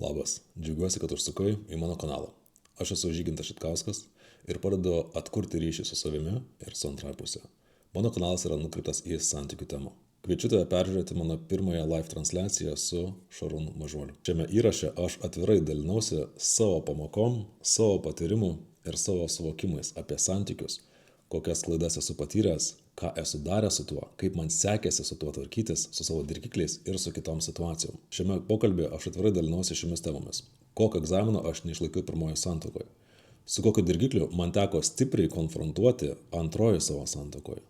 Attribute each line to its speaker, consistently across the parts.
Speaker 1: Labas, džiaugiuosi, kad užsukai į mano kanalą. Aš esu Žygintas Šitkauskas ir pradedu atkurti ryšį su savimi ir su antrąja pusė. Mano kanalas yra nukreiptas į santykių temą. Kviečiu tave peržiūrėti mano pirmąją live transliaciją su Šarūnu Mažuoliu. Šiame įraše aš atvirai dalinausi savo pamokom, savo patyrimu ir savo suvokimais apie santykius, kokias klaidas esu patyręs, ką esu daręs su tuo, kaip man sekėsi su tuo tvarkytis, su savo dirgikliais ir su kitom situacijom. Šiame pokalbėje aš atvirai dalinausi šiomis temomis. Kokio egzamino aš neišlaikiau pirmojo santuokoje. Su kokiu dirgikliu man teko stipriai konfrontuoti antrojo savo santuokoje,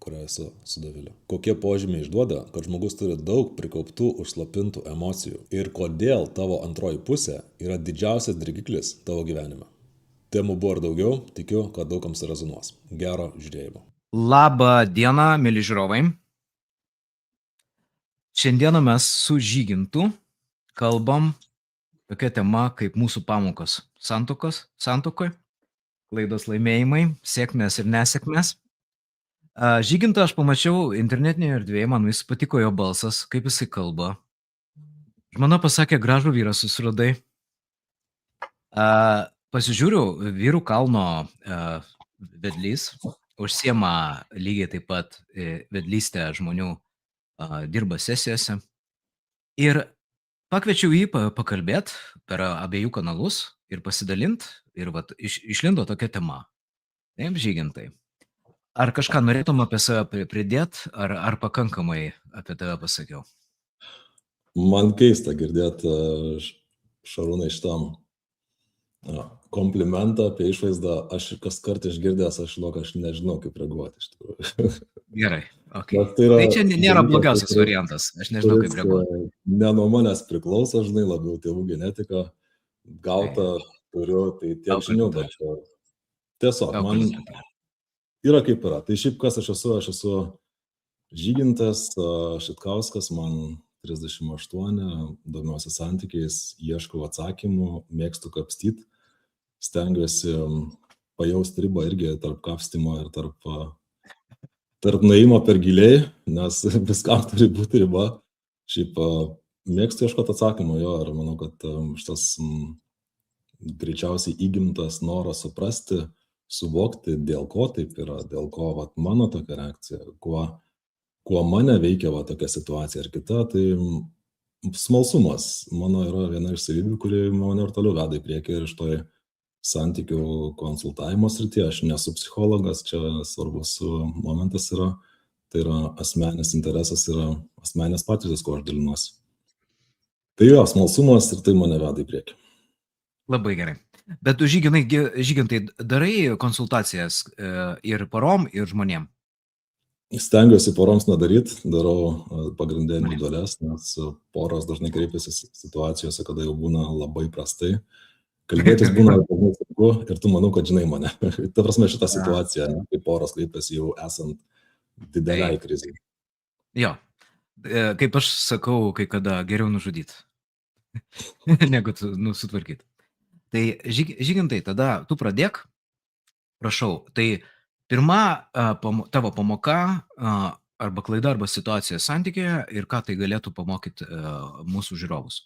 Speaker 1: kurioje esu su Dovile. Kokie požymiai išduoda, kad žmogus turi daug prikauptų užslopintų emocijų ir kodėl tavo antroji pusė yra didžiausias dirgiklis tavo gyvenime. Temų buvo ir daugiau, tikiu, kad daugams rezonuos. Gero žiūrėjimo.
Speaker 2: Labą dieną, mėly žiūrovai. Šiandieną mes su Žygintu kalbam tokia tema kaip mūsų pamokos santuokoje, klaidos, laimėjimai, sėkmės ir nesėkmės. Žygintą aš pamačiau internetinėje erdvėje, man vis patiko jo balsas, kaip jisai kalba. Žmona pasakė, gražų vyrą susiradai. Pasižiūriu, vyrų kalno vedlys, užsiema lygiai taip pat vedlystę žmonių, dirba sesijose. Ir pakviečiau jį pakalbėti per abiejų kanalus ir pasidalint. Ir vat, išlindo tokia tema. Taip, Žygintai. Ar kažką norėtum apie save pridėti, ar pakankamai apie tave pasakiau?
Speaker 1: Man keista girdėti Šarūnai šitam komplimentą apie išvaizdą. Aš kas kart išgirdęs, aš nežinau, kaip reaguoti iš tikrųjų.
Speaker 2: Gerai, okay. Tai čia nėra blogiausias variantas, aš nežinau, kaip reaguoti.
Speaker 1: Ne nuo manęs priklauso, žinai, labiau tėvų genetika, gauta turiu, tai tiek žinių, bet tiesiog man yra kaip yra. Tai šiaip kas aš esu Žygintas Šitkauskas, man 38, domiuosi santykiais, ieškau atsakymų, mėgstu kapstyti, stengiuosi pajausti ribą irgi tarp kapstymo ir tarp nuėjimo per giliai, nes viskam turi būti riba. Šiaip mėgstu ieškoti atsakymų jo ir manau, kad šitas greičiausiai įgimtas noras suprasti, suvokti, dėl ko taip yra, dėl ko mano tokia reakcija, kuo mane veikia tokia situacija ar kita, tai smalsumas mano yra viena iš savybių, kuri mane ir toliau veda į priekį ir iš toj santykių konsultavimo srityje. Aš nesu psichologas, čia svarbus momentas yra, tai yra asmeninis interesas, yra asmeninės patirtis, kuo aš dalinuosi. Tai jo, smalsumas ir tai mane veda į priekį.
Speaker 2: Labai gerai. Bet tu, Žygintai, darai konsultacijas ir porom, ir žmonėm?
Speaker 1: Stengiuosi poroms nedaryti, darau pagrindę individualias, nes poros dažnai kreipiasi situacijose, kada jau būna labai prastai. Kalbėtis būna labai sunku ir tu manau, kad žinai mane. Ta prasme šitą situaciją, kai poros kreipiasi jau esant dideliai krizai.
Speaker 2: Jo, kaip aš sakau, kai kada geriau nužudyti, negu sutvarkyti. Tai Žygintai, tada tu pradėk, prašau. Tai pirma tavo pamoka arba klaida arba situacija santykyje ir ką tai galėtų pamokyti mūsų žiūrovus.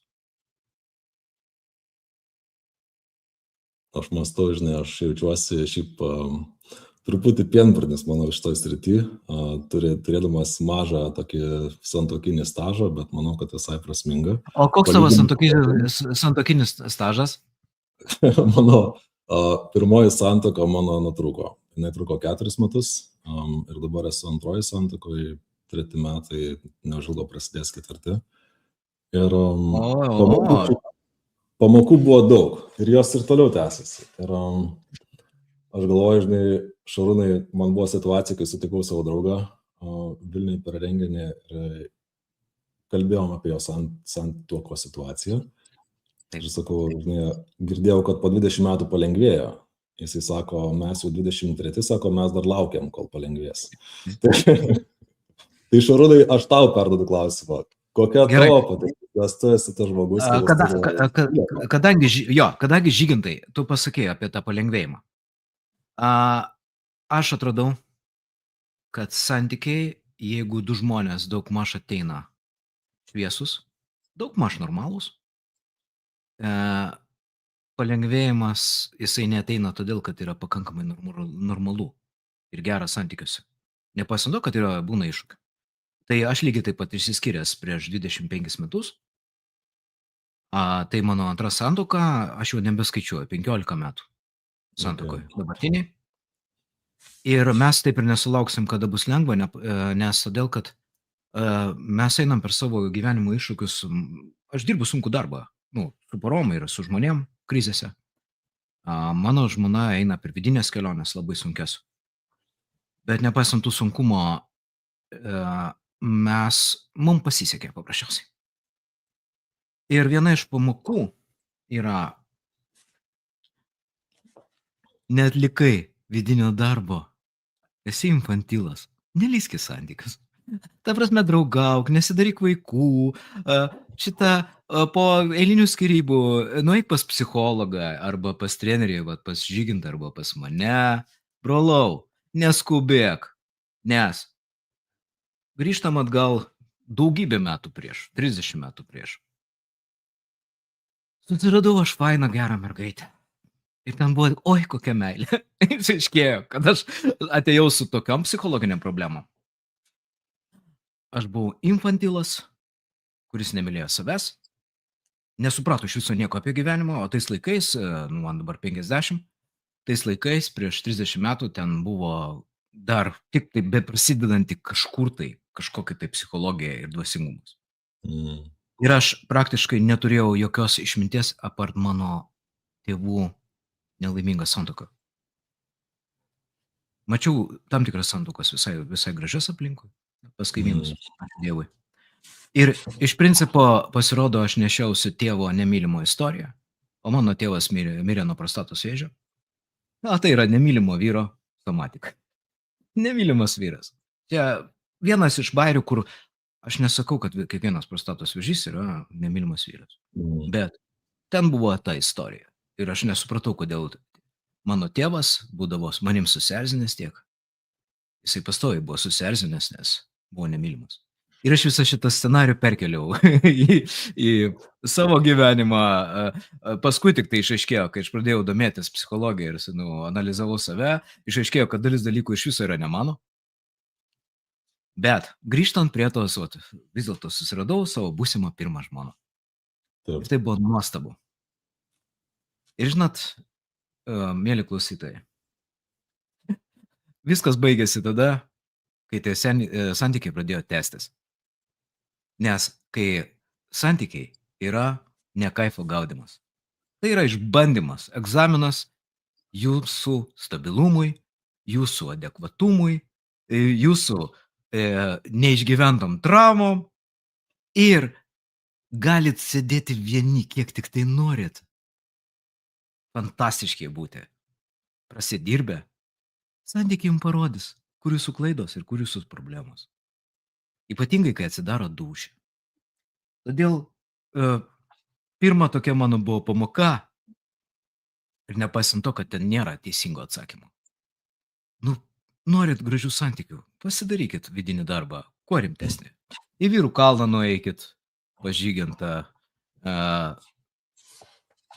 Speaker 1: Aš mąstau, žinai, aš jaučiuosi šiaip truputį pienpradis mano šitoj srity, turėdamas mažą tokį santuokinį stažą, bet manau, kad visai prasminga.
Speaker 2: O koks tavo santuokinis stažas?
Speaker 1: Mano pirmoji santuoka mano nutrūko. Jis truko 4 metus ir dabar esu antroji santuokoje, 3 metai, neužilgo prasidės 4. Ir pamokų buvo daug ir jos ir toliau tęsiasi. Ir aš galvoju, žinai, Šarūnai, man buvo situacija, kai sutikau savo draugą Vilniuje per renginį ir kalbėjom apie jo santuoko situaciją. Ir sakau, žinai, girdėjau, kad po 20 metų palengvėjo. Jisai sako, mes jau 23, sako, mes dar laukiam, kol palengvės. Tai Šarūnai, aš tau perduodu klausimą. Kokia tavo patirtis, nes tu esi tas žmogus.
Speaker 2: Kadangi Žygintai, tu pasakėjai apie tą palengvėjimą. Aš atradau, kad santykiai, jeigu du žmonės daugmaž ateina šviesus, daugmaž normalūs, palengvėjimas, jisai neateina todėl, kad yra pakankamai normalu ir geras santykiuose. Nepaisant to, kad būna iššūkių. Tai aš lygiai taip pat išsiskyręs prieš 25 metus. Tai mano antra santuoka, aš jau nebeskaičiuoju, 15 metų santuokoje dabartiniai. Ir mes taip ir nesulauksim, kada bus lengva, nes todėl, kad mes einam per savo gyvenimo iššūkius. Aš dirbu sunkų darbą, su porom ir su žmonėm krizėse. Mano žmona eina per vidinės kelionės labai sunkias. Bet nepaisant tų sunkumo, mums pasisekė paprasčiausiai. Ir viena iš pamokų yra neatlikai vidinio darbo, esi infantilas, nelysk į santykius. Ta prasme, draugauk, nesidaryk vaikų, po eilinių skyrybų nueik pas psichologą arba pas trenerį, pas Žygintą arba pas mane. Brolau, neskubėk, nes grįžtam atgal daugybę metų prieš, 30 metų prieš. Susiradau aš fainą gerą mergaitę. Ir ten buvo, oi, kokia meilė. Išaiškėjo, kad aš atėjau su tokiom psichologiniam problemom. Aš buvau infantilas, kuris nemylėjo savęs, nesuprato iš viso nieko apie gyvenimą, o tais laikais, man dabar 50, tais laikais prieš 30 metų ten buvo dar tik tai beprasidedanti kažkur tai, kažkokia tai psichologija ir dvasingumas. Ir aš praktiškai neturėjau jokios išminties apart mano tėvų nelaimingą santuoką. Mačiau tam tikras santuokas visai gražias aplinkui, pas kaimynus, ačiū Dievui. Ir iš principo pasirodo, aš nešiausi tėvo nemylimo istoriją, o mano tėvas mirė nuo prostatos vėžio. Tai yra nemylimo vyro somatika. Nemylimas vyras. Čia vienas iš bairių, kur aš nesakau, kad kiekvienas prostatos vėžys yra nemylimas vyras. Bet ten buvo ta istorija. Ir aš nesupratau, kodėl mano tėvas būdavo manim susierzinęs tiek. Jisai pastoviai buvo susierzinęs, nes buvo nemylimas. Ir aš visą šitą scenarių perkeliau į savo gyvenimą. Paskui tik tai išaiškėjo, kai aš pradėjau domėtis psichologiją ir analizavau save, išaiškėjo, kad dalis dalykų iš viso yra ne mano. Bet grįžtant prie tos, vis dėlto susiradau savo būsimą pirmą žmoną. Ir tai buvo nuostabu. Ir žinot, mėly klausytojai, viskas baigėsi tada, kai tie santykiai pradėjo tęstis. Nes kai santykiai yra ne kaifo gaudimas, tai yra išbandymas, egzaminas jūsų stabilumui, jūsų adekvatumui, jūsų neišgyventom traumom ir galit sėdėti vieni, kiek tik tai norit. Fantastiškai būti. Prasidirbę. Santykiai jums parodys, kur jūsų klaidos ir kur jūsų problemos. Ypatingai, kai atsidaro dūšį. Todėl pirma tokia mano buvo pamoka ir nepaisant to, kad ten nėra teisingo atsakymo. Norit gražių santykių, pasidarykit vidinį darbą, kuo rimtesnį. Į Vyrų kalną nueikit, pas Žygintą.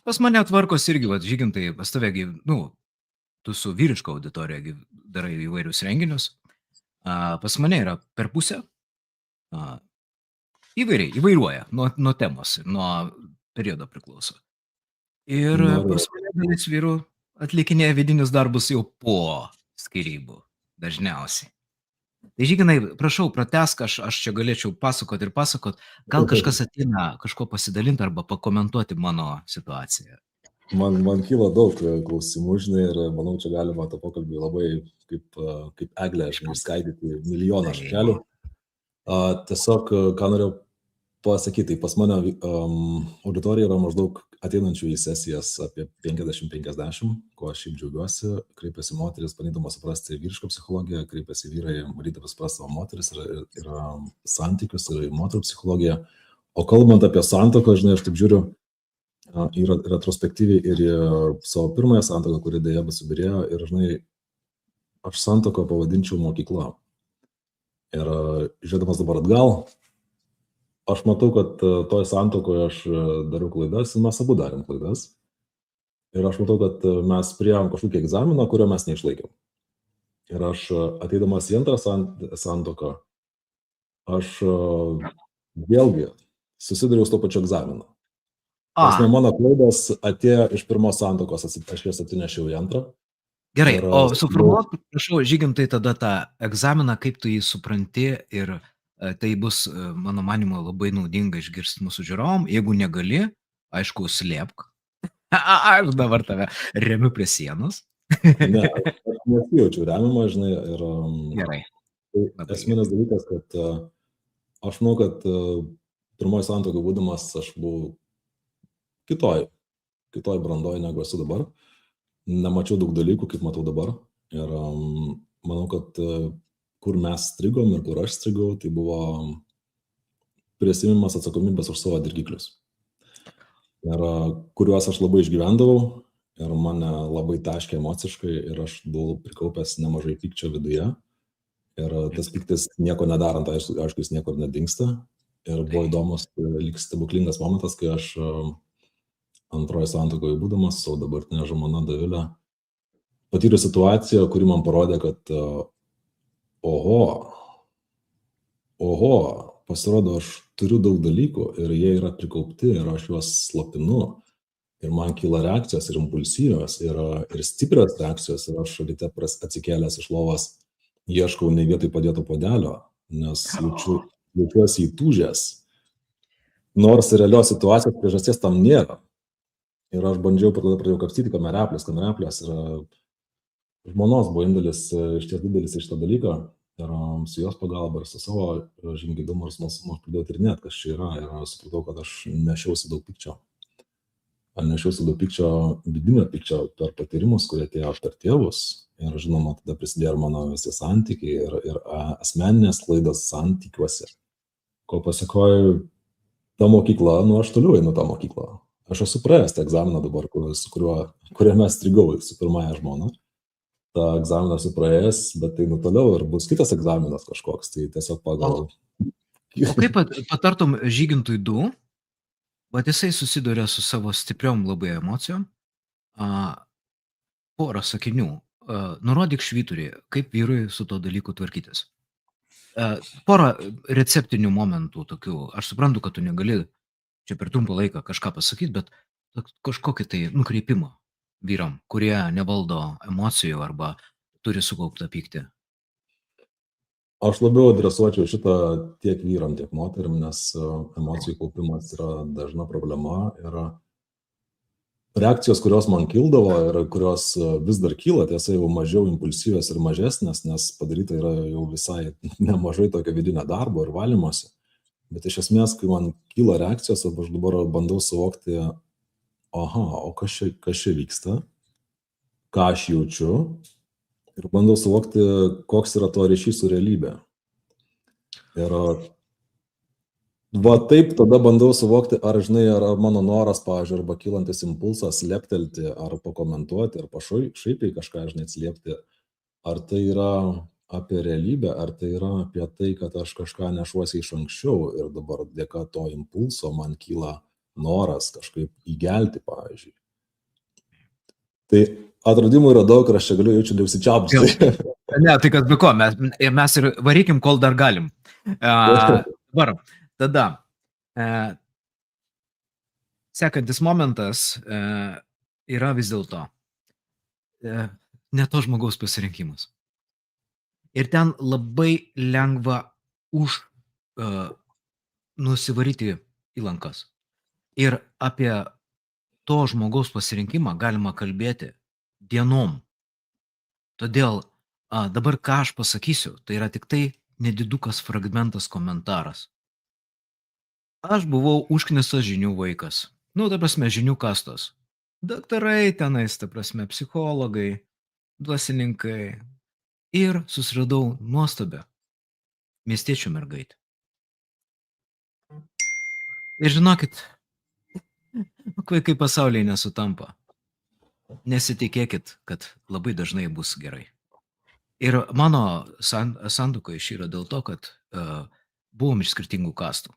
Speaker 2: Pas mane tvarkos irgi, Žygintai, pas tavegi, tu su vyriško auditorija darai įvairius renginius. Pas mane yra per pusę. Įvairuoja, nuo temos, nuo periodo priklauso. Ir pas mane dalis vyrų atlikinėja vidinius darbus jau po skyrybų, dažniausiai. Tai Žyginai, prašau, pratesk, aš čia galėčiau pasakot, gal kažkas ateina kažko pasidalinti arba pakomentuoti mano situaciją.
Speaker 1: Man kyla daug klausimų, žinai, ir manau, čia galima tą pokalbį labai kaip eglę, išskaidyti milijoną šakelių. Tiesiog, ką noriu pasakyti, pas mane auditorija yra maždaug ateinančių į sesijas apie 50-50, ko aš šiaip džiaugiuosi, kreipiasi moteris, bandydama suprasti vyrišką psichologiją, kreipiasi vyrai, bandydama suprasti savo moteris ir santykius ir moterų psichologiją. O kalbant apie santuoką, žinai, aš taip žiūriu į retrospektyviai ir į savo pirmąją santuoką, kuri dėja subyrėjo, ir, žinai, aš santuoką pavadinčiau mokykla. Ir žiūrėdamas dabar atgal, aš matau, kad toj santuokoje aš dariau klaidas ir mes abu darėm klaidas. Ir aš matau, kad mes priėjom kažkokį egzaminą, kurio mes neišlaikėm. Ir aš ateidamas į antrą santuoką, aš vėlgi susidariau su to pačiu egzaminu. Prasme, mano klaidas atėjo iš pirmos santuokos, aš jas atsinešiau į antrą.
Speaker 2: Gerai, o suformuok, prašau, Žygintai, tada tą egzaminą, kaip tu jį supranti ir tai bus, mano manimo, labai naudinga išgirsti mūsų žiūrovom. Jeigu negali, aišku, slėpk. Aš dabar tave remiu prie sienos.
Speaker 1: Ne, aš nesijaučiu remiamą, žinai, ir
Speaker 2: Gerai.
Speaker 1: esminis dalykas, kad aš manau, kad pirmoji santuoka būdamas aš buvau kitoj brandoj, negu esu dabar. Nemačiau daug dalykų, kaip matau dabar. Ir manau, kad kur mes strigom ir kur aš strigau, tai buvo prisimimas atsakomybės už savo dirgiklius. Ir kuriuos aš labai išgyvendavau ir mane labai taškė emociškai ir aš buvau prikaupęs nemažai pykčio viduje. Ir tas piktis nieko nedarant, aišku, jis niekur nedingsta. Ir buvo įdomus, lyg stebuklingas momentas, kai aš antroje santuokoje būdamas savo dabartinė žmona Dovilė patyriau situaciją, kuri man parodė, kad oho, pasirodo, aš turiu daug dalykų ir jie yra prikaupti ir aš juos slopinu ir man kyla reakcijos ir impulsyvios ir stiprios reakcijos ir aš ryte atsikėlęs iš lovos ieškau ne vietoj padėto puodelio, nes jaučiuosi įtūžęs, nors realios situacijos priežasties tam nėra. Ir aš bandžiau, tada pradėjau kapstyti kameraplės yra žmonos buvo indėlis iš ties didelis iš tą dalyką ir su jos pagalba ir su savo žingeidumu ir smalsumu pradėjau tyrinėti, kas čia yra ir supratau, kad aš nešiausi daug pykčio. Vidinio pykčio per patyrimus, kurie atėjo per tėvus ir žinoma, tada prisidėjo ir mano visi santykiai ir asmeninės klaidos santykiuose. Ko pasakoju, ta mokykla, aš toliau einu tą mokyklą. Aš esu praėjęs tą egzaminą dabar, kuriame strigau su pirmąja žmona. tą egzaminą esu praėjęs, bet tai toliau ir bus kitas egzaminas kažkoks, tai tiesiog pagal...
Speaker 2: O kaip patartum Žygintui 2, bet jisai susiduria su savo stipriom labai emocijom, porą sakinių, nurodyk švyturį, kaip vyrui su to dalyku tvarkytis. Porą receptinių momentų tokių, aš suprantu, kad tu negali čia per trumpą laiką kažką pasakyti, bet kažkokį tai nukreipimą vyram, kurie nevaldo emocijų arba turi sukauptą pyktį.
Speaker 1: Aš labiau adresuočiau šitą tiek vyram, tiek moterim, nes emocijų kaupimas yra dažna problema ir reakcijos, kurios man kildavo ir kurios vis dar kyla, tiesa jau mažiau impulsyvios ir mažesnės, nes padaryta yra jau visai nemažai tokio vidinio darbo ir valymosi. Bet iš esmės, kai man kyla reakcijos, aš dabar bandau suvokti, o kas čia vyksta, ką aš jaučiu ir bandau suvokti, koks yra to ryšys su realybė. Ir va taip tada bandau suvokti, ar mano noras, pavyzdžiui, arba kylantis impulsas leptelti, ar pakomentuoti, ar šaipiai kažką, atsiliepti, ar tai yra apie realybę, ar tai yra apie tai, kad aš kažką nešuosi iš anksčiau ir dabar dėka to impulso man kyla noras kažkaip įgelti, pavyzdžiui. Tai atradimų yra daug ir aš čia galiu jaučiu neužsičiaupti.
Speaker 2: Ne, tai kad be ko, mes ir varykim, kol dar galim. Dabar, tada, sekantis momentas yra vis dėlto ne to žmogaus pasirinkimas. Ir ten labai lengva nusivaryti į lankas. Ir apie to žmogaus pasirinkimą galima kalbėti dienom. Todėl dabar ką aš pasakysiu, tai yra tik tai nedidukas fragmentas komentaras. Aš buvau užknistas žinių vaikas. Ta prasme, žinių kastos. Daktarai tenais, ta prasme, psichologai, dvasininkai. Ir susiradau nuostabę miestiečių mergaitę. Ir žinokit, vaikai pasaulyje nesutampa. Nesitikėkit, kad labai dažnai bus gerai. Ir mano santuoka išyra dėl to, kad buvom iš skirtingų kastų.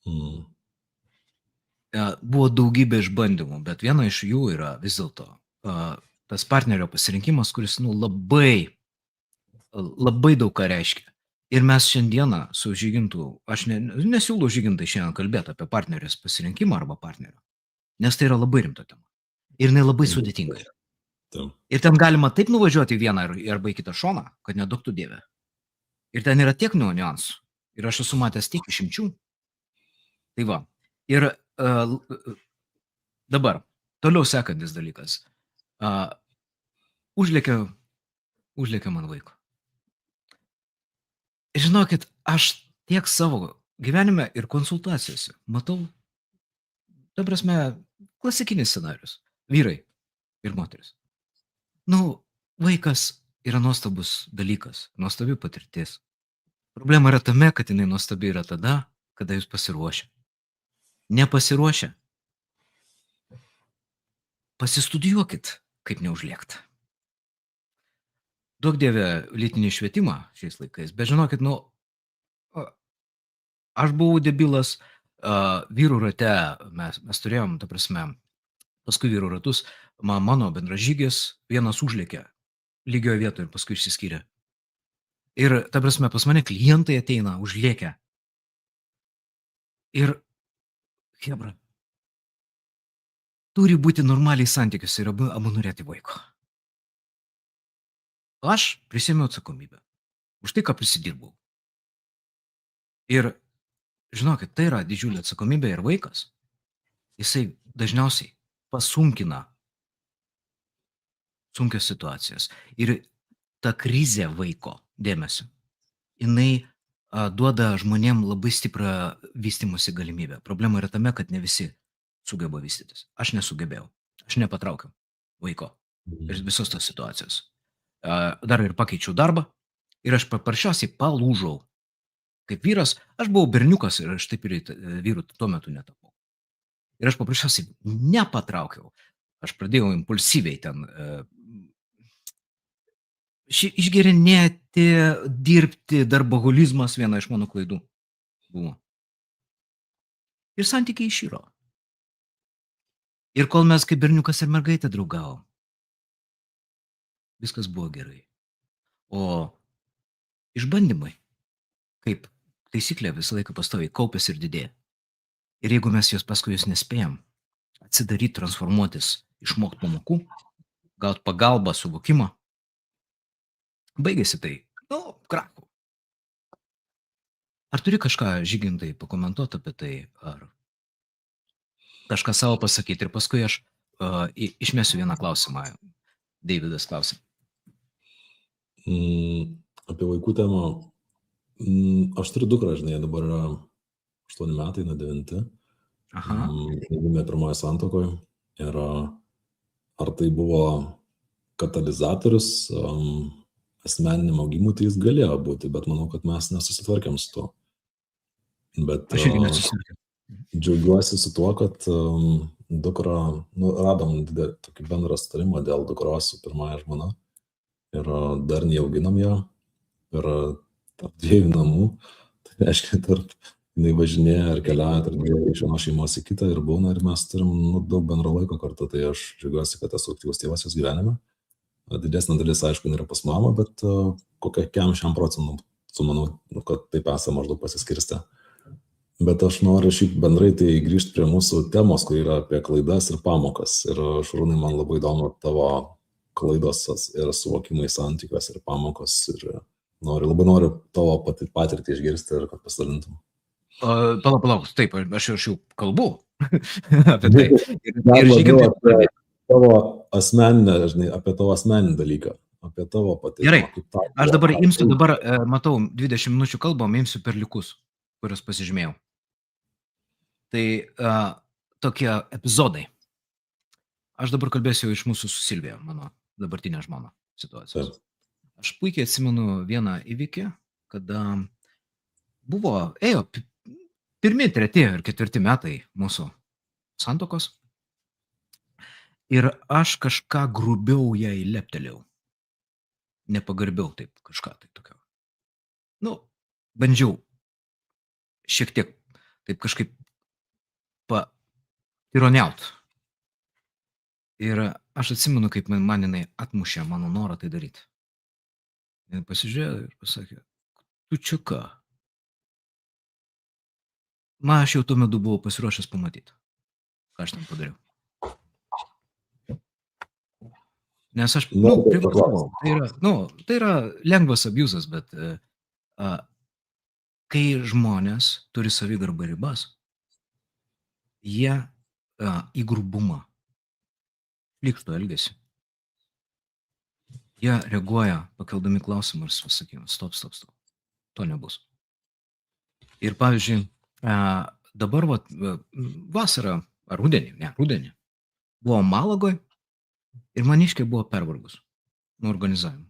Speaker 1: Mm.
Speaker 2: Buvo daugybė išbandymų, bet viena iš jų yra vis dėlto tas partnerio pasirinkimas, kuris labai, labai daug ką reiškia. Ir mes šiandieną su Žygintu, aš nesiūlau Žygintai šiandien kalbėti apie partnerės pasirinkimą arba partnerio, nes tai yra labai rimta tema. Ir jinai labai sudėtinga.
Speaker 1: Taip.
Speaker 2: Ir ten galima taip nuvažiuoti į vieną arba į kitą šoną, kad neduktų dievė. Ir ten yra tiek niuansų. Ir aš esu matęs tiek išimčių. Tai va. Ir dabar, toliau sekantis dalykas. Užlėkė man vaiko. Ir žinokit, aš tiek savo gyvenime ir konsultacijose matau, ta prasme, klasikinis scenarius. Vyrai ir moteris. Vaikas yra nuostabus dalykas, nuostabi patirtis. Problema yra tame, kad jinai nuostabi yra tada, kada jūs pasiruošia. Nepasiruošia. Pasistudijuokit, kaip neužlėkt. Duok dievė lytinį švietimą šiais laikais, bet žinokit, aš buvau debilas, vyrų rate, mes turėjom, ta prasme, paskui vyrų ratus, mano bendražygis vienas užlėkė lygioje vietoje ir paskui išsiskyrė. Ir, ta prasme, pas mane klientai ateina, užlėkę. Ir, hebra, turi būti normaliai santykiuose ir abu norėti vaiko. Aš prisėmiau atsakomybę už tai, ką prisidirbau. Ir, žinokit, tai yra didžiulė atsakomybė ir vaikas. Jisai dažniausiai pasunkina sunkias situacijas. Ir ta krizė vaiko dėmesio, jinai duoda žmonėm labai stiprią vystymosi galimybę. Problema yra tame, kad ne visi sugeba vystytis. Aš nesugebėjau. Aš nepatraukiau vaiko ir visos tos situacijos. Dar ir pakeičiau darbą ir aš paprasčiausiai palūžau. Kaip vyras, aš buvau berniukas ir aš taip ir vyru tuo metu netapau. Ir aš paprasčiausiai nepatraukiau. Aš pradėjau impulsyviai ten išgerinėti, dirbti, darboholizmas viena iš mano klaidų buvo. Ir santykiai iširo. Ir kol mes kaip berniukas ir mergaitė draugavom, viskas buvo gerai. O išbandymai, kaip taisyklė, visą laiką pastoviai kaupės ir didėja. Ir jeigu mes paskui jūs nespėjom atsidaryti, transformuotis, išmokti pamokų, gauti pagalbą, suvokimą, baigėsi tai, krachu. Ar turi kažką, Žygintai, pakomentuoti apie tai, ar kažką savo pasakyti? Ir paskui aš išmesiu vieną klausimą. Deividas klausė.
Speaker 1: Apie vaikų temą. Aš turiu dukrą, žinai, dabar yra 8 metai, 9. Gimė pirmoje santuokoje. Ir ar tai buvo katalizatorius asmeniniam augimui, tai jis galėjo būti, bet manau, kad mes nesusitvarkėm su tuo. Bet
Speaker 2: aš irgi nesusitvarkėm.
Speaker 1: Džiaugiuosi su tuo, kad dukra, radom tokį bendrą sutarimą dėl dukros su pirmąja žmona ir darniai auginam ją per tarp 2 namų. Tai reiškia, jinai važinėja ar keliauja tarp 2 iš vienos šeimos į kitą ir būna, ir mes turim daug bendro laiko kartu. Tai aš džiaugiuosi, kad esu aktyvus tėvas jos gyvenime. Didesnė dalis, aišku, yra pas mamą, bet kokia 100% sumanau, kad taip esame maždaug pasiskirstę. Bet aš noriu šiaip bendrai tai grįžti prie mūsų temos, kur yra apie klaidas ir pamokas. Ir Šarūnai, man labai įdomu tavo klaidos ir suvokimai santykiuose ir pamokos. Ir labai noriu tavo patirtį išgirsti ir kad pasidalintum.
Speaker 2: Palauk, taip, aš jau kalbu apie tai. Ir Žygintai,
Speaker 1: apie tavo asmeninę, žinai, apie tavo asmeninį dalyką, apie tavo patirtį.
Speaker 2: Gerai, aš dabar imsiu, matau, 20 minučių kalbam, imsiu perliukus, kuriuos pasižymėjau. Tai tokie epizodai. Aš dabar kalbėsiu iš mūsų su Silvija, mano dabartinė žmona situacijos. Aš puikiai atsimenu vieną įvykį, kada ėjo 1, 3 ir 4 metai mūsų santuokos ir aš kažką grubiau jai leptelėjau. Nepagarbiau taip kažką tai tokio. Bandžiau šiek tiek taip kažkaip tironiaut. Ir aš atsimenu, kaip man jinai atmušė mano norą tai daryti. Jis pasižiūrėjo ir pasakė, tu čia ką? Aš jau tuo metu buvau pasiruošęs pamatyti, ką aš ten padariau. Nes aš, privalau, tai yra lengvas abusas, bet kai žmonės turi savigarbą ir ribas, jie į grubumą, plikštų elgesį. Jie reaguoja pakeldami klausimą ir sakymą, stop. To nebus. Ir pavyzdžiui, dabar vasarą, ar rudenį, buvo Malagoj ir maniškiai buvo pervargus nuo organizavimo.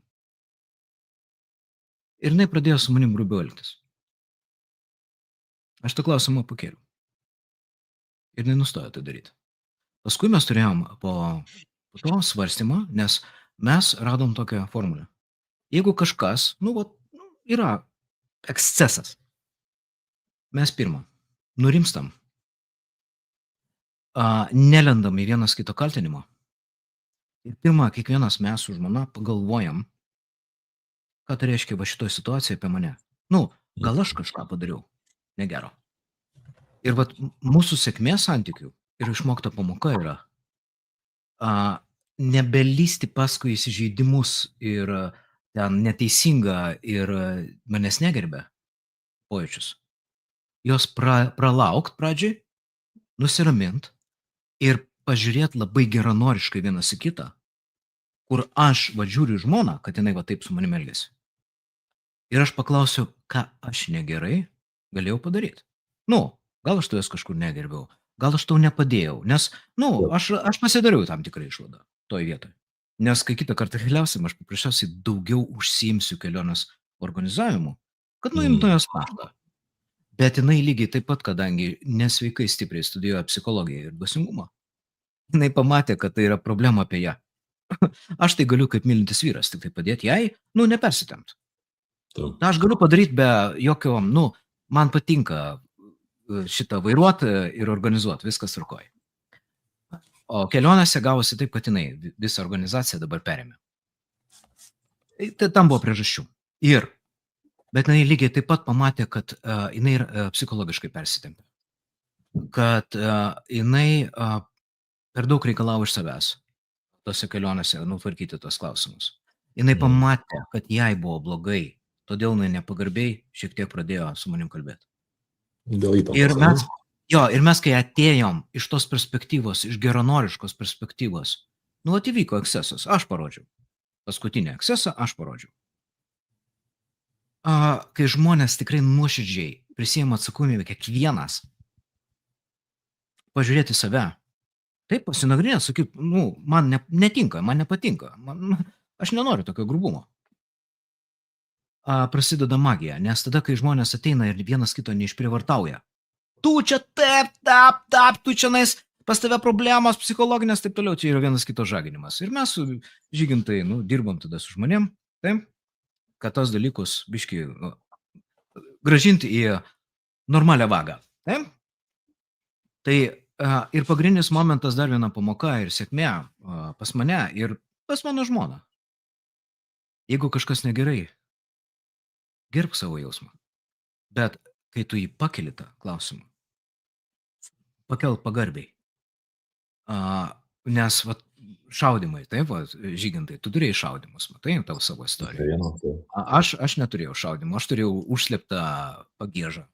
Speaker 2: Ir jinai pradėjo su manim grubiau elgtis. Aš tą klausimą pakėliau. Ir jinai nustojo tai daryti. Paskui mes turėjom po to svarstymą, nes mes radom tokią formulę. Jeigu kažkas, yra ekscesas, mes pirmą nurimstam, nelendam į vienas kito kaltinimo. Ir pirmą, kiekvienas mes su žmona pagalvojam, ką tai reiškia va šitoj situacijai apie mane. Gal aš kažką padariau negero. Ir mūsų sėkmės santykių ir išmokta pamoka yra nebelysti paskui įsižeidimus ir ten neteisinga ir manęs negerbė pojūčius. Jos pralaukt pradžiai, nusiramint ir pažiūrėti labai geranoriškai vienas į kitą, kur aš žiūriu žmoną, kad jinai taip su manimi elgėsi. Ir aš paklausiu, ką aš negerai galėjau padaryti. Gal aš tavęs kažkur negerbiau, gal aš tau nepadėjau, nes, aš pasidariau tam tikrą išvadą toj vietoj. Nes kai kitą kartą keliausim, aš paprasčiausiai daugiau užsiimsiu kelionės organizavimu, kad nuimtų jos naštą. Bet jinai lygiai taip pat, kadangi nesveikai stipriai studijuoja psichologiją ir dvasingumą, jinai pamatė, kad tai yra problema apie ją. Aš tai galiu kaip mylintis vyras, tik tai padėti jai, nepersitempt. Aš galiu padaryti be jokio, man patinka šitą vairuoti ir organizuoti, viskas tvarkoj. O kelionėse gavosi taip, kad jinai visą organizaciją dabar perėmė. Tai tam buvo priežasčių. Bet jinai lygiai taip pat pamatė, kad jinai psichologiškai persitempė. Kad jinai per daug reikalavo iš savęs tose kelionėse nutvarkyti tos klausimus. Jinai pamatė, kad jai buvo blogai, todėl jinai nepagarbiai šiek tiek pradėjo su manim kalbėti. Ir mes, kai atėjom iš tos perspektyvos, iš geranoriškos perspektyvos, įvyko ekscesas, aš parodžiau. Paskutinį ekscesą aš parodžiau. Kai žmonės tikrai nuoširdžiai prisiima atsakomybę kiekvienas, pažiūrėti save, taip pasinagrinėti, sakyti, man netinka, man nepatinka, aš nenoriu tokio grubumo. Prasideda magija, nes tada, kai žmonės ateina ir vienas kito neišprievartauja, tu čia taip, tu čia pas tave problemos psichologinės, taip toliau, čia yra vienas kito žaginimas. Ir mes su Žygintai, dirbam tada su žmonėm, taip, kad tos dalykus biškį gražinti į normalią vagą. Taip? Tai ir pagrindinis momentas dar viena pamoka ir sėkmė pas mane ir pas mano žmoną. Jeigu kažkas negerai, gerbk savo jausmą. Bet kai tu jį pakeli tą klausimą, pakelk pagarbiai. Nes šaudimai, taip, Žygintai, tu turėjai šaudimus, matai, tavo savo istoriją. Aš neturėjau šaudimų, aš turėjau užslėptą pagiežą.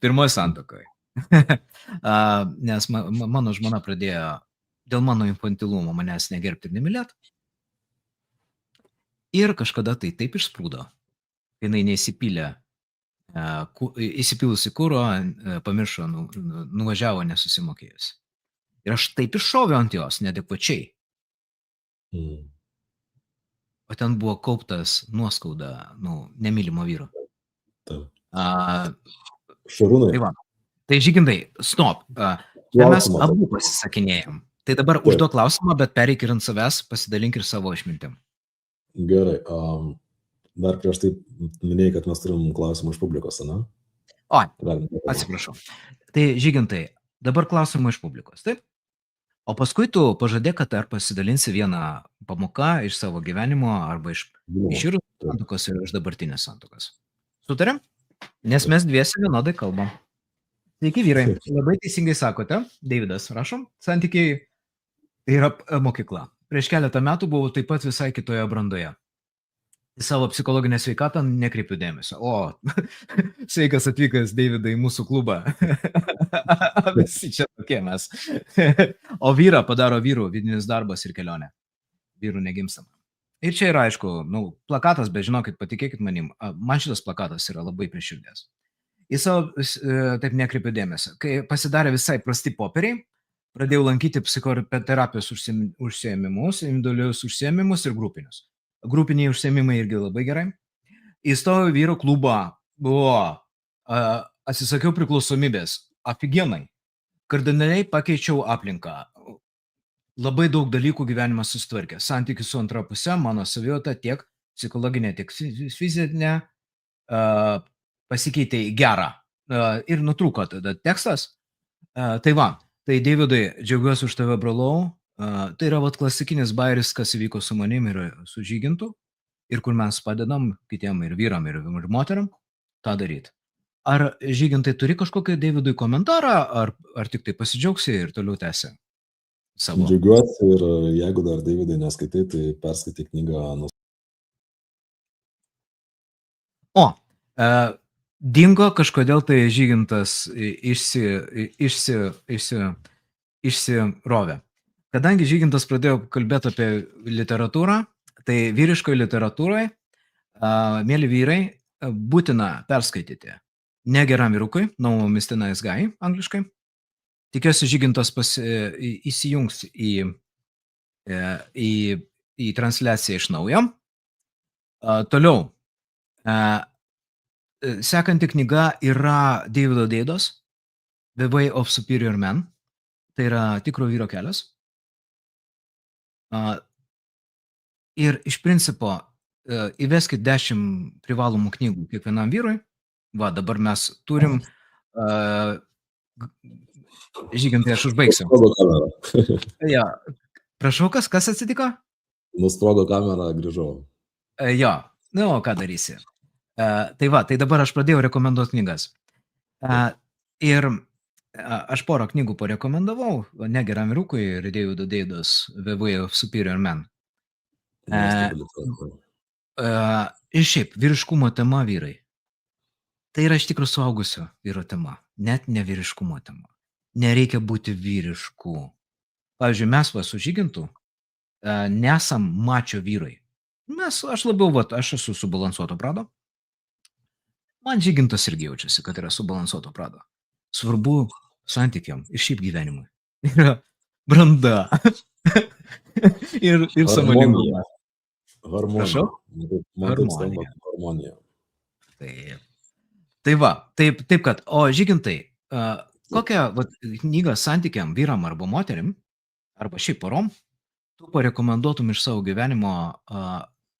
Speaker 2: Pirmoji santuokai. Nes mano žmona pradėjo dėl mano infantilumo manęs negerbti ir nemylėti. Ir kažkada tai taip išsprūdo, kai jinai neįsipylė, įsipylusi kuro, pamiršo, nuvažiavo nesusimokėjus. Ir aš taip iššoviau ant jos neadekvačiai. O ten buvo kauptas nuoskauda, nemylimo vyro.
Speaker 1: Šarūnai.
Speaker 2: Tai Žygintai, stop. Mes abu pasisakinėjom. Tai dabar užduok klausimą, bet pereik ir ant savęs, pasidalink ir savo išmintim.
Speaker 1: Gerai. Dar prieš tai minėjai, kad mes turim klausimų iš publikos, ne?
Speaker 2: Oi,
Speaker 1: Galim.
Speaker 2: atsiprašau. Tai Žygintai, dabar klausimai iš publikos, taip? O paskui tu pažadėk, kad ar pasidalinsi vieną pamoką iš savo gyvenimo arba iš
Speaker 1: Žinoma.
Speaker 2: įros
Speaker 1: Taip.
Speaker 2: santuokos ir iš dabartinės santuokos. Sutarėm? Nes mes dviesi vienodai kalbam. Sveiki, vyrai. Labai teisingai sakote. Deividas, rašom. Santykiai yra mokykla. Prieš keletą metų buvau taip pat visai kitoje brandoje. Į savo psichologinę sveikatą nekreipiu dėmesio. O, sveikas atvykęs, Deividai, į mūsų klubą. Visi čia tokie mes. O vyrą padaro vyrų, vidinis darbas ir kelionė. Vyrų negimstama. Ir čia yra, aišku, plakatas, bet žinokit, patikėkit manim, man šitas plakatas yra labai prie širdies. Į savo taip nekreipiu dėmesio. Kai pasidarė visai prasti popieriai, pradėjau lankyti psichoterapijos užsiėmimus, individualius užsiėmimus ir grupinius. Grupiniai užsiėmimai irgi labai gerai. Įstojau į vyrų klubą, atsisakiau priklausomybės, aфиgenai. Kardinaliai pakeičiau aplinką. Labai daug dalykų gyvenimas susitvarkė. Santykių su antra puse, mano savijauta tiek psichologinė, tiek fizinė pasikeitė į gerą. Ir nutrūko tada tekstas. Tai va, tai Deividai, džiaugiuosi už tave, brolau. Tai yra klasikinis bairis, kas įvyko su manim ir su Žygintu, ir kur mes padedam kitiem ir vyram, ir moteriam tą daryti. Ar Žygintai turi kažkokį Deividui komentarą, ar tik tai pasidžiaugsi ir toliau tęsi savo?
Speaker 1: Džiaugiuosi ir jeigu dar Deividai neskaitai, tai perskaitai knygą.
Speaker 2: O, dingo kažkodėl tai Žygintas išsirovė. Kadangi Žygintas pradėjo kalbėti apie literatūrą, tai vyriškoje literatūroje, mėly vyrai, būtina perskaityti Negeram vyrukui, No Mr. Nice Guy, angliškai. Tikiuosi, Žygintas įsijungs į transliaciją iš naujo. Toliau. Sekanti knyga yra Davido Deidos, The Way of Superior Man. Tai yra tikro vyro kelias. Ir iš principo įveskit 10 privalomų knygų kiekvienam vyrui. Va, dabar mes turim... Žygintai, aš užbaigsiu.
Speaker 1: Nusprogo kamerą.
Speaker 2: Ja. Prašau, kas atsitiko?
Speaker 1: Nusprogo kamerą, grįžau.
Speaker 2: Jo, ką darysi. Tai va, tai dabar aš pradėjau rekomenduoti knygas. Ir aš porą knygų parekomendavau, Negeram vyrukui ir Davido Deidos The Way of Superior Man. Ir šiaip, vyriškumo tema, vyrai. Tai yra iš tikrųjų suaugusio vyro tema, net ne vyriškumo tema. Nereikia būti vyrišku. Pavyzdžiui, mes su Žygintu nesam mačio vyrai. Aš labiau, aš esu subalansuoto prado. Man Žygintas irgi jaučiasi, kad yra subalansuoto prado. Svarbu santykiam ir šiaip gyvenimui. Yra branda. ir sąmoningumas.
Speaker 1: Harmonija.
Speaker 2: Tai va, taip kad, o Žygintai, kokią knygą santykiam, vyram arba moterim, arba šiaip porom, tu parekomenduotum iš savo gyvenimo,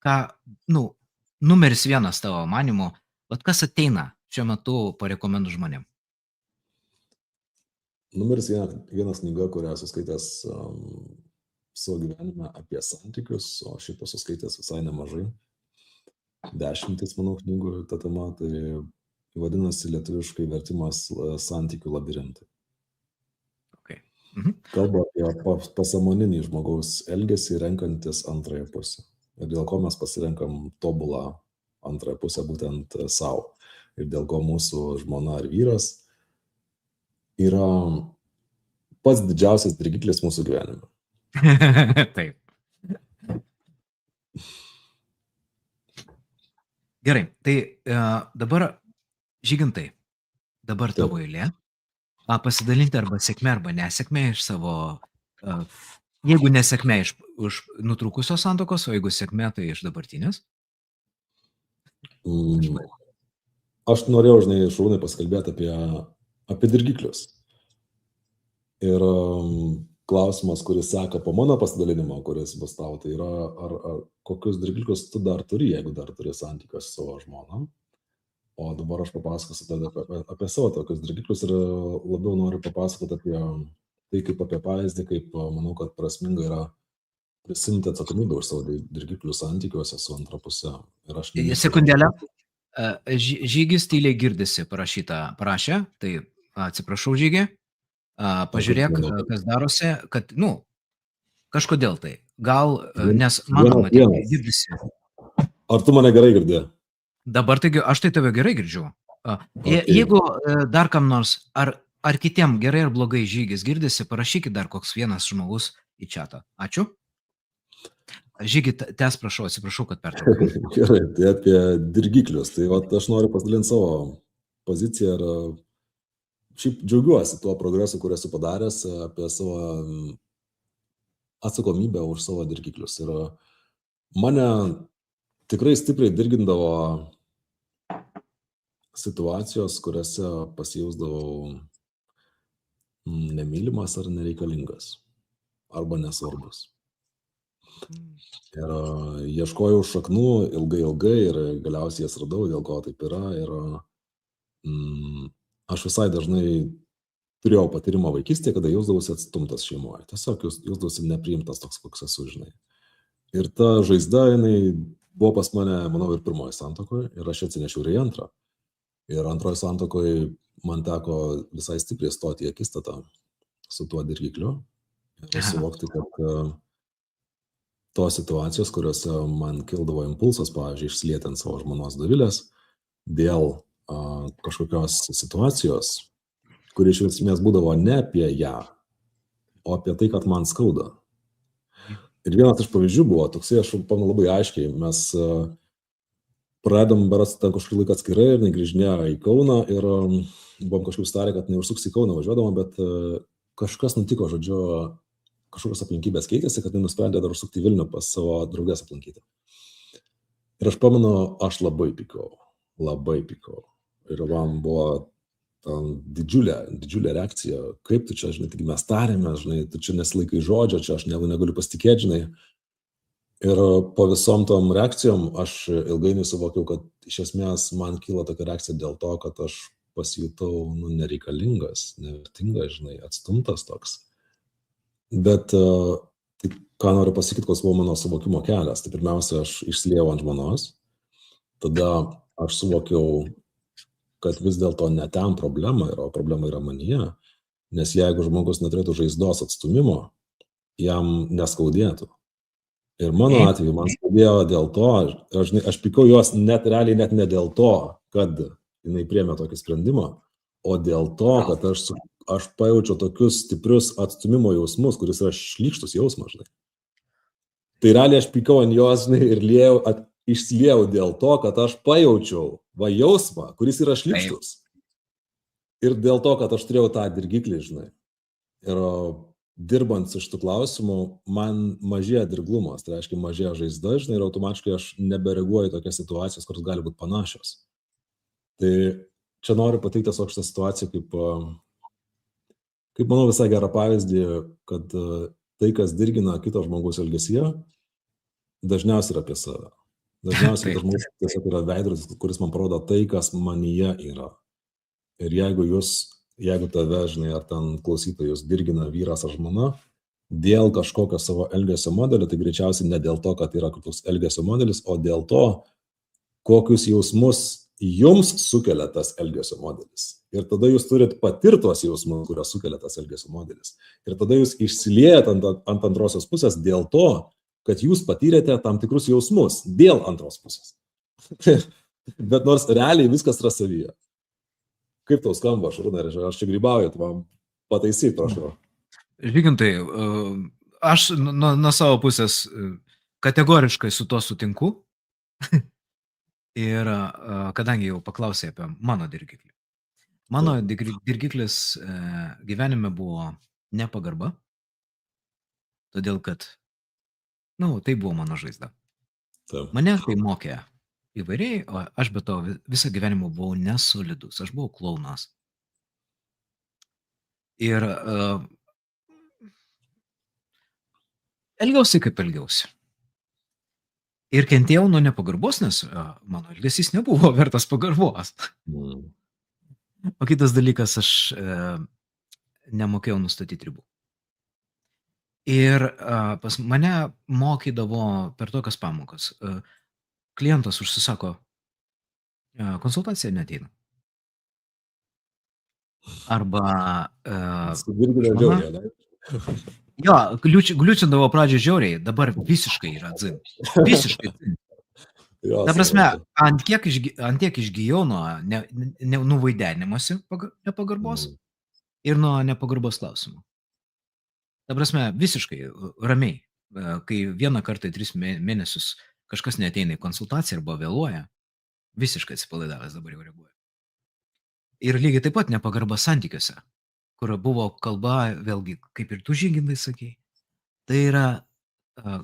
Speaker 2: ką, numeris 1 tavo manimo, kas ateina šiuo metu parekomendu žmonėm?
Speaker 1: Numeris 1 knyga, kurią esu skaitęs savo gyvenime apie santykius, o šiaip esu skaitęs visai nemažai. 10, manau, knygų ta tema, tai vadinasi lietuviškai vertimas Santykių labirintai.
Speaker 2: Okay.
Speaker 1: Kalba apie pasąmoninį žmogaus elgesį renkantis antrąją pusę. Ir dėl ko mes pasirenkam tobulą antrąją pusę būtent savo. Ir dėl ko mūsų žmona ar vyras yra pats didžiausias dirgiklis mūsų gyvenime.
Speaker 2: Taip. Gerai, tai dabar, Žygintai, dabar tavo eilė. Pasidalinti arba sėkmė, arba nesėkmė iš savo, jeigu nesėkmė iš nutrūkusios santuokos, o jeigu sėkmė, tai iš dabartinės.
Speaker 1: Aš norėjau, Šarūnai, pasikalbėti apie dirgiklius. Ir klausimas, kuris seka po mano pasidalinimo, kuris bus tau, tai yra, ar kokius dirgiklius tu dar turi, jeigu dar turi santykius su savo žmona. O dabar aš papasakosiu tada apie savo tokius dirgiklius ir labiau noriu papasakoti apie tai, kaip apie pavyzdį, kaip manau, kad prasminga yra prisimti atsakomybę už savo dirgiklių santykiuose su antra puse. Ir aš nemėgstu
Speaker 2: Sekundėlę. Žygis tyliai girdisi parašė, tai atsiprašau, Žygi. Pažiūrėk, kas darosi, kad, kažkodėl tai. Gal, nes mano matyt girdisi.
Speaker 1: Ar tu mane gerai girdėjai?
Speaker 2: Dabar taigi, aš tai tave gerai girdžiu. Jeigu dar kam nors, ar kitiem gerai ar blogai Žygis girdisi, parašykit dar koks vienas žmogus į chatą. Ačiū. Žygi, tęs prašau, atsiprašau, kad pertraukiau.
Speaker 1: Gerai, tai apie dirgiklius. Tai aš noriu pasidalinti savo poziciją ir šiaip džiaugiuosi tuo progresu, kurį esu padaręs, apie savo atsakomybę už savo dirgiklius. Ir mane tikrai stipriai dirgindavo situacijos, kuriuose pasijausdavau nemylimas ar nereikalingas, arba nesvarbus. Ir ieškojau šaknų ilgai ir galiausiai jas radau, dėl ko taip yra. Ir aš visai dažnai turėjau patyrimą vaikystėje, kada jausdavausi atstumtas šeimoje. Tiesiog jausdavausi nepriimtas toks, koks esu, žinai. Ir ta žaizda, jinai buvo pas mane, manau, ir pirmoje santuokoje, ir aš atsinešiau ir į antrą. Ir antroje santuokoje man teko visai stipriai stoti į akistatą su tuo dirgikliu ir suvokti, kad tos situacijos, kuriuose man kildavo impulsas, pavyzdžiui, išsilieti ant savo žmonos Dovilės dėl kažkokios situacijos, kuri iš esmės būdavo ne apie ją, o apie tai, kad man skauda. Ir vienas iš pavyzdžių buvo toksai, aš pamenu labai aiškiai, mes pradedam berods ten kažkurį laiką atskirai ir negrįžinėjo į Kauną ir buvom kažkaip starę, kad neužsuks į Kauną važiuodama, bet kažkas nutiko, žodžiu, kažkokios aplinkybės keitėsi, kad nusprendė dar užsukti į Vilnių pas savo draugės aplankyti. Ir aš pamenu, aš labai pykau. Ir man buvo didžiulė reakcija, kaip tu čia, žinai, taigi mes tarėme, žinai, tu čia nesilaikai žodžio, čia aš negaliu pasitikėti, žinai. Ir po visom tom reakcijom aš ilgainiui suvokiau, kad iš esmės man kyla tokia reakcija dėl to, kad aš pasijutau nereikalingas, nevertingas, žinai, atstumtas toks. Bet tai, ką noriu pasakyti, koks buvo mano suvokimo kelias, tai pirmiausia, aš išsiliejau ant žmonos, tada aš suvokiau, kad vis dėlto ne ten problema yra, o problema yra manyje, nes jeigu žmogus neturėtų žaizdos atstumimo, jam neskaudėtų. Ir mano atveju man skaudėjo dėl to, aš pykau jos realiai net ne dėl to, kad jinai priėmė tokį sprendimą, o dėl to, kad aš pajaučiau tokius stiprius atstumimo jausmus, kuris yra šlykštus jausmas, žinai. Tai realiai aš pykau ant jos, žinai, ir išsiliejau dėl to, kad aš pajaučiau jausmą, kuris yra šlykštus. Ir dėl to, kad aš turėjau tą dirgiklį, žinai. Ir dirbant su šitų klausimų, man mažėja dirglumas, tai reiškia mažėja žaizda, žinai, ir automatiškai aš nebereaguoju tokias situacijas, kurios gali būti panašios. Tai čia noriu pateikti tiesiog šitą situaciją kaip manau visai gerą pavyzdį, kad tai, kas dirgina kito žmogaus elgesyje, dažniausiai yra apie save. Dažniausiai kitas žmogus tiesiog yra veidrodis, kuris man parodo tai, kas manyje yra. Ir jeigu tave, žinai, ar ten klausytojus dirgina vyras ar žmona, dėl kažkokio savo elgesio modelio, tai greičiausiai ne dėl to, kad yra koks elgesio modelis, o dėl to, kokius jausmus jums sukelia tas elgesio modelis. Ir tada jūs turit patirti tuos jausmus, kurios sukelia tas elgesio modelis. Ir tada jūs išsiliejat ant antrosios pusės dėl to, kad jūs patyrėte tam tikrus jausmus dėl antros pusės. Bet nors realiai viskas yra savyje. Kaip tau skamba, Šarūnai, aš čia grybauju, tu man pataisyt, prašau.
Speaker 2: Žygintai, aš nuo savo pusės kategoriškai su to sutinku. Ir kadangi jau paklausė apie mano dirgiklį. Mano dirgiklis gyvenime buvo nepagarba, todėl kad, tai buvo mano žaizda. Mane tai mokė įvairiai, o aš be to visą gyvenimą buvau nesolidus, aš buvau klounas. Ir elgiausi kaip elgiausi. Ir kentėjau nuo nepagarbos, nes mano elgesys nebuvo vertas pagarbos.
Speaker 1: Mm.
Speaker 2: O kitas dalykas, aš nemokėjau nustatyti ribų. Ir pas mane mokydavo per tokias pamokas. Klientas užsisako, konsultacija neateina. Arba
Speaker 1: Sudirgina
Speaker 2: žmona.
Speaker 1: žiauriai, ne?
Speaker 2: Jo, gliučindavo pradžio žiauriai, dabar visiškai yra dzin. Visiškai dzin.
Speaker 1: Jo,
Speaker 2: Ta prasme,
Speaker 1: suprantu.
Speaker 2: ant tiek išgyjau nuo nuvaidenimuose nepagarbos ir nuo nepagarbos klausimų. Ta prasme, visiškai ramiai. Kai vieną kartą į 3 mėnesius kažkas neateina į konsultaciją arba vėluoja, visiškai atsipalaidavęs dabar jau reaguoju. Ir lygiai taip pat nepagarba santykiuose, kur buvo kalba, vėlgi, kaip ir tu, Žygintai, sakei, tai yra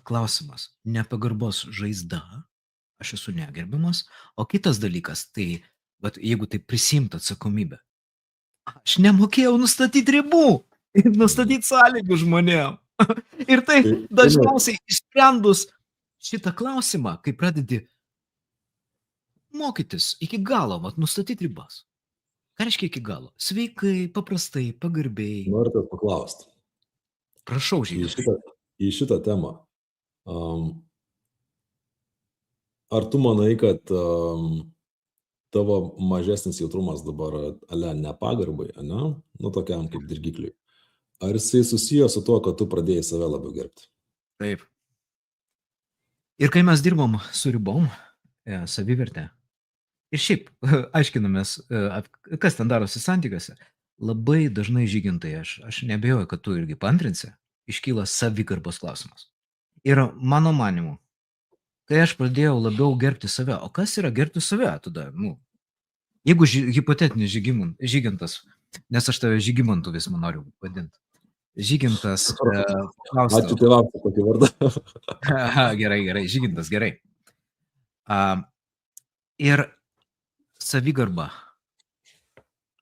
Speaker 2: klausimas, nepagarbos žaizda, aš esu negerbiamas, o kitas dalykas, tai, bet jeigu tai prisimtų atsakomybę, aš nemokėjau nustatyti ribų ir nustatyti sąlygų žmonėm. Ir tai dažniausiai išsprendus šitą klausimą, kai pradedi mokytis iki galo, nustatyti ribas. Ką reiškia iki galo? Sveikai, paprastai, pagarbiai.
Speaker 1: Noriu tavęs paklausti.
Speaker 2: Prašau, Žygintai.
Speaker 1: Į šitą temą. Ar tu manai, kad tavo mažesnis jautrumas dabar nepagarbai, ne? Nu, tokiam kaip dirgikliui. Ar jisai susijęs su tuo, kad tu pradėjai save labiau gerbti?
Speaker 2: Taip. Ir kai mes dirbom su ribom, savivertę, ir šiaip aiškinamės, kas ten darosi santykiuose, labai dažnai, Žygintai, aš neabejoju, kad tu irgi paantrinsi, iškyla savigarbos klausimas. Ir mano manimu, kai aš pradėjau labiau gerbti save, o kas yra gerbti save tada? Jeigu hipotetinis Žygintas, nes aš tave Žygimantu vis man noriu vadinti. Žygintas klaustų.
Speaker 1: Ačiū tėvams, kokį vardą.
Speaker 2: Gerai, Žygintas, gerai. Ir savigarba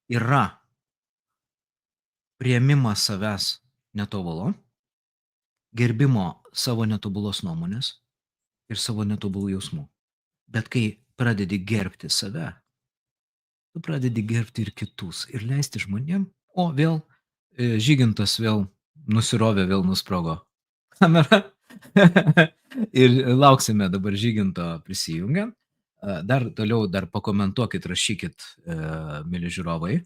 Speaker 2: yra priėmimas savęs netobulo, gerbimo savo netobulos nuomonės ir savo netobulų jausmų. Bet kai pradedi gerbti save, tu pradedi gerbti ir kitus ir leisti žmonėm, o vėl Žygintas vėl nusirovė, vėl nusprogo kamera ir lauksime dabar Žyginto prisijungiant. Dar toliau pakomentuokit, rašykit, mėly žiūrovai.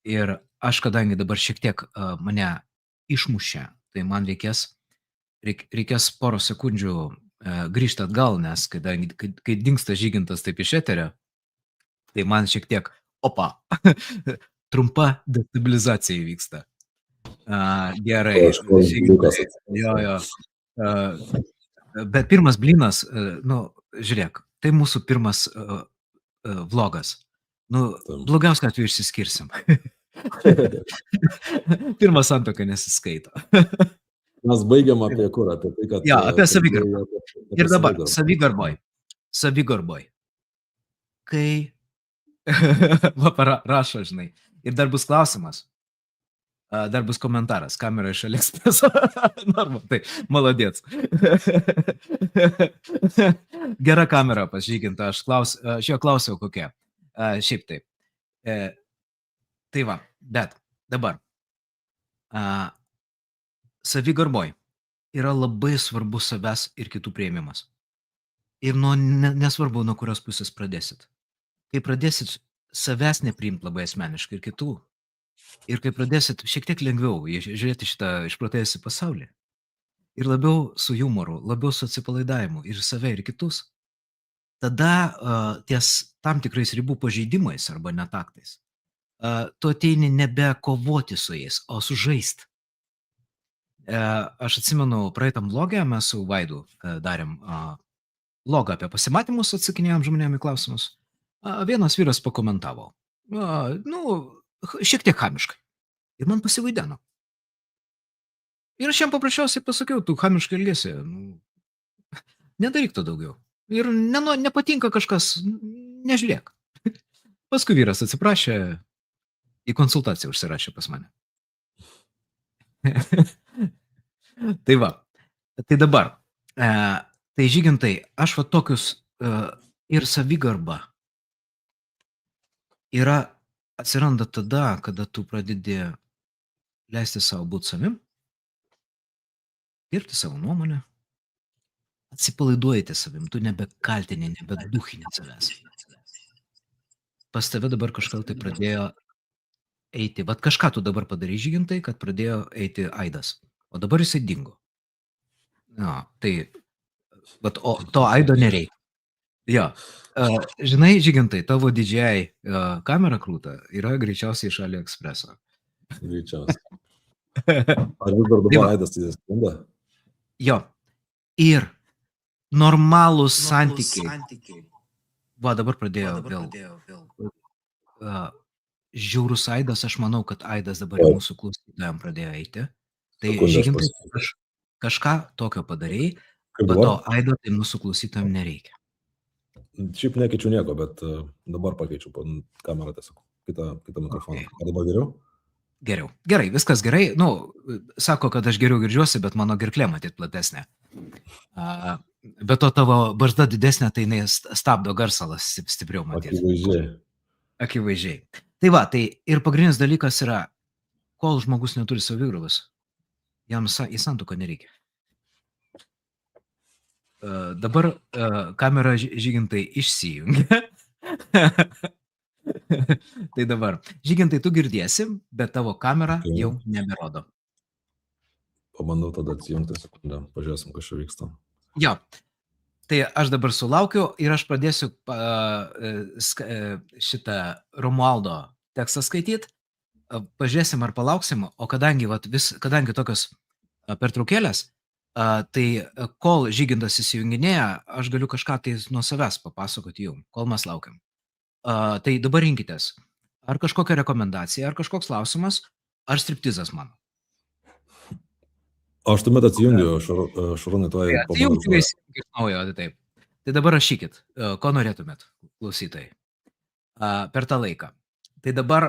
Speaker 2: Ir aš, kadangi dabar šiek tiek mane išmušė, tai man reikės poros sekundžių grįžti atgal, nes kai dingsta Žygintas taip iš eterio, tai man šiek tiek, trumpa destabilizacija vyksta. Gerai. Jo. Bet pirmas blynas, žiūrėk, tai mūsų pirmas vlogas. Blogiausiu atveju išsiskirsim. Pirma santuoka nesiskaito.
Speaker 1: Mes baigiam apie kur, apie tai, kad...
Speaker 2: Ja, apie savigarbą. Ir dabar, savigarboj. Kai... rašo, žinai. Ir dar bus klausimas. Dar bus komentaras. Kamera iš AliExpresso. Norma, tai maladėts. Gera kamera pas Žygintą. Aš jo klausiau kokia. Šiaip taip. Tai va, bet dabar. Savigarboj yra labai svarbu savęs ir kitų priėmimas. Ir nesvarbu, nuo kurios pusės pradėsit. Kai pradėsit savęs nepriimti labai asmeniškai ir kitų, ir kai pradėsit šiek tiek lengviau žiūrėti šitą išprotėjusį pasaulį, ir labiau su humoru, labiau su atsipalaidavimu ir save ir kitus, tada ties tam tikrais ribų pažeidimais arba netaktais, tu ateini nebe kovoti su jais, o sužaist. Aš atsimenu, praeitam vlogę mes su Vaidu darėm vlogą apie pasimatymus, atsakinėjom žmonėm į klausimus. Vienas vyras pakomentavo, šiek tiek chamiškai. Ir man pasivaideno. Ir aš jam paprasčiausiai pasakiau, tu chamiškai elgiesi, nedaryk to daugiau. Ir nepatinka kažkas, nežiūrėk. Paskui vyras atsiprašė, į konsultaciją užsirašė pas mane. Tai va, tai dabar, Tai Žygintai, aš va tokius ir savigarba atsiranda tada, kada tu pradedi leisti savo būti savim, dirbti savo nuomonę, atsipalaiduoji ties savim, tu nebekaltini, nebeduchini savęs. Pas tave dabar kažką tai pradėjo eiti, vat kažką tu dabar padarai, Žygintai, kad pradėjo eiti aidas, o dabar jisai dingo. Na, tai, vat, o to aido nereikia. Jo, žinai, Žygintai, tavo DJI kamera krūta yra greičiausiai iš AliExpreso.
Speaker 1: Greičiausiai. Ar vis dar dabar aidas tai skamba?
Speaker 2: Jo, ir normalūs santykiai. Va, dabar pradėjo vėl. Žiaurus aidas, aš manau, kad aidas dabar į mūsų klausytojams pradėjo eiti. Tai Žygintai, kažką tokio padarei, bet to aido tai mūsų klausytojams nereikia.
Speaker 1: Šiaip nekeičiu nieko, bet dabar pakeičiu kamerą tiesiog, kitą mikrofoną. Ar dabar geriau?
Speaker 2: Geriau. Gerai, viskas gerai. Nu, sako, kad aš geriau girdžiuosi, bet mano gerklė matyt platesnė. Bet to tavo barzda didesnė, tai jinai stabdo garsalas stipriau matyti. Akivaizdžiai. Tai va, tai ir pagrindinis dalykas yra, kol žmogus neturi savigarbos, jam į santuoką nereikia. Dabar kamera Žygintai išsijungia. Tai dabar, Žygintai, tu girdėsi, bet tavo kamera jau neberodo.
Speaker 1: Pabandau tada atsijungti sekundę, pažiūrėsim, kas čia vyksta.
Speaker 2: Jo, tai aš dabar sulaukiu ir aš pradėsiu šitą Romualdo tekstą skaityti. Pažiūrėsim ar palauksim, o kadangi tokios pertraukėlės, tai kol Žygintas įsijunginėja, aš galiu kažką tai nuo savęs papasakoti jums, kol mes laukiam. Tai dabar rinkitės, ar kažkokia rekomendacija, ar kažkoks klausimas, ar striptizas mano.
Speaker 1: Aš tuomet atsijungiu, Šarūnai, tuoj
Speaker 2: pabandau. Taip. Tai dabar rašykit, ko norėtumėt, klausytojai, per tą laiką. Tai dabar,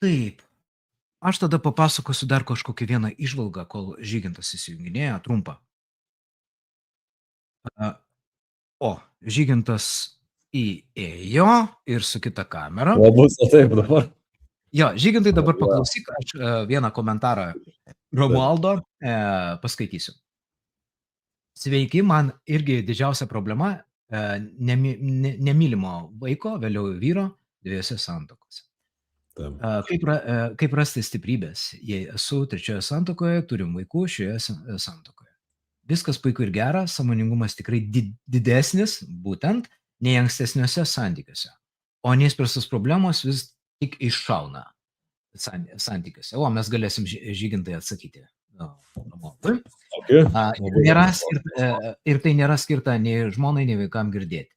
Speaker 2: taip, aš tada papasakosiu dar kažkokį vieną įžvalgą, kol Žygintas įsijunginėja, trumpą. O, Žygintas įėjo ir su kita kamera.
Speaker 1: O, bus taip dabar.
Speaker 2: Jo, Žygintai, dabar paklausyk, aš vieną komentarą Romualdo paskaitysiu. Sveiki, man irgi didžiausia problema nemylimo vaiko, vėliau vyro, dviejose santuokose. Kaip rasti stiprybės, jei esu trečioje santuokoje, turim vaikų šioje santuokoje. Viskas puiku ir gera, sąmoningumas tikrai didesnis, būtent, nei ankstesniuose santykiuose. O neįspręstos problemos vis tik iššauna santykiuose. O mes galėsim Žygintai atsakyti. Ir tai nėra skirta nei žmonai, nei vaikam girdėti.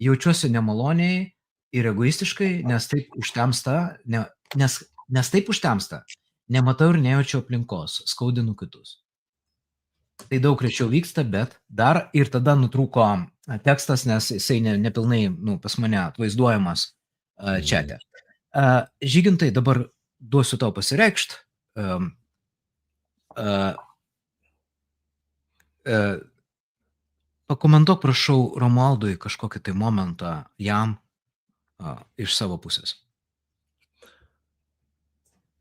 Speaker 2: Jaučiuosi nemaloniai ir egoistiškai, nes taip užtemsta. Nematau ir nejaučiu aplinkos, skaudinu kitus. Tai daug rečiau vyksta, bet dar ir tada nutrūko tekstas, nes jisai nepilnai pas mane atvaizduojamas čiate. Žygintai, dabar duosiu tau pasireikšt. Pakomentuok, prašau, Romualdui kažkokį tai momentą jam iš savo pusės.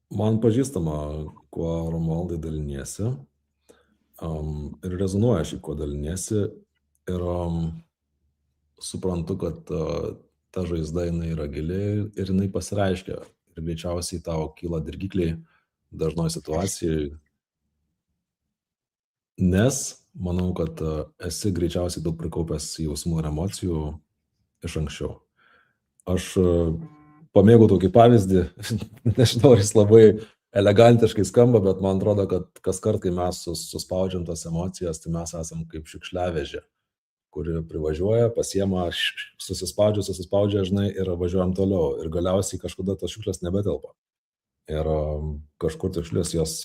Speaker 1: Man pažįstama, kuo Romualdai daliniesi. Ir rezonuoja šį, kuo daliniesi. Ir suprantu, kad ta žaizda jinai yra gili ir jinai pasireiškia. Ir greičiausiai tau kyla dirgikliai dažnoj situacijai. Nes manau, kad esi greičiausiai daug prikaupęs jausmų ir emocijų iš anksčiau. Aš pamėgau tokį pavyzdį, nežinau, ar jis labai elegantiškai skamba, bet man atrodo, kad kas kart, kai mes suspaudžiam tas emocijas, tai mes esam kaip šiukšliavežė, kuri privažiuoja, pasiema, susispaudžia, žinai, ir važiuojam toliau. Ir galiausiai kažkada tos šiukšlės nebetelpa. Ir kažkur tos šiukšlės,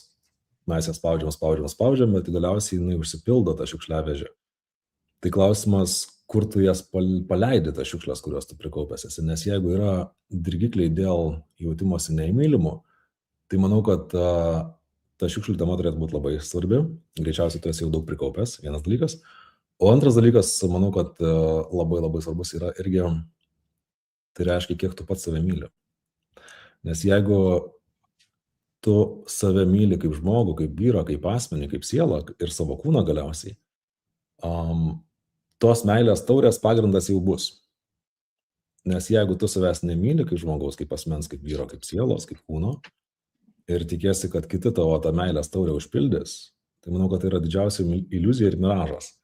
Speaker 1: mes jas spaudžiam, bet galiausiai jinai užsipildo tą šiukšliavežę. Tai klausimas, kur tu jas paleidi tas šiukšlės, kurios tu prikaupęs esi. Nes jeigu yra dirgikliai dėl jautimosi neįmylimo, tai manau, kad ta šiukšlių tema turėtų būti labai svarbi. Greičiausiai tu esi jau daug prikaupęs, vienas dalykas. O antras dalykas, manau, kad labai labai svarbus yra irgi, tai reiškia, kiek tu pats save myli. Nes jeigu tu save myli kaip žmogų, kaip vyrą, kaip asmenį, kaip sielą ir savo kūną galiausiai, tos meilės taurės pagrindas jau bus. Nes jeigu tu savęs nemyli kaip žmogaus, kaip asmens, kaip vyro, kaip sielos, kaip kūno, ir tikėsi, kad kiti tavo tą meilės taurę užpildys, tai manau, kad tai yra didžiausia iliuzija ir miražas.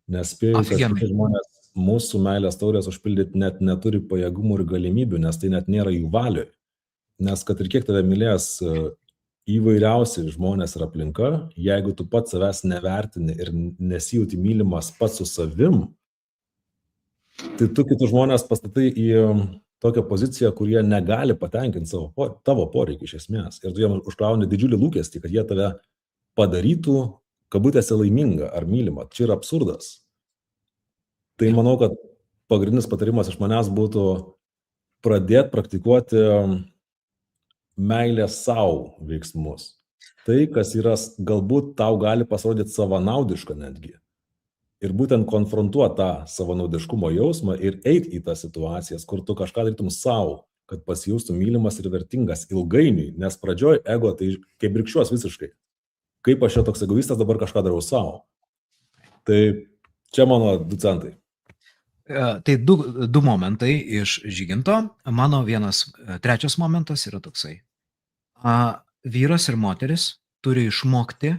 Speaker 1: Nes spėju, kad
Speaker 2: Офигенный.
Speaker 1: kiti žmonės mūsų meilės taurės užpildyti net neturi pajėgumų ir galimybių, nes tai net nėra jų valioj. Nes kad ir kiek tave mylės įvairiausi žmonės ir aplinka, jeigu tu pats savęs nevertini ir nesijauti mylimas pats su savim, tai tu kitus žmonės pastatai į tokią poziciją, kur jie negali patenkinti tavo poreikį iš esmės. Ir tu jiem užkrauni didžiulį lūkestį, kad jie tave padarytų, kabutėse, laimingą ar mylimą. Čia yra absurdas. Tai manau, kad pagrindinis patarimas iš manęs būtų pradėti praktikuoti meilės savo veiksmus. Tai, kas yra, galbūt tau gali pasirodyti savanaudiška netgi. Ir būtent konfrontuoti tą savanaudiškumo jausmą ir eiti į tas situacijas, kur tu kažką darytum savo, kad pasijaustum mylimas ir vertingas ilgainiui, nes pradžioj ego tai kaip rikščiuos visiškai. Kaip aš čia toks egoistas, dabar kažką darau savo. Tai čia mano 2 centai.
Speaker 2: Tai du momentai iš Žyginto. Mano trečias momentas yra toksai. Vyras ir moteris turi išmokti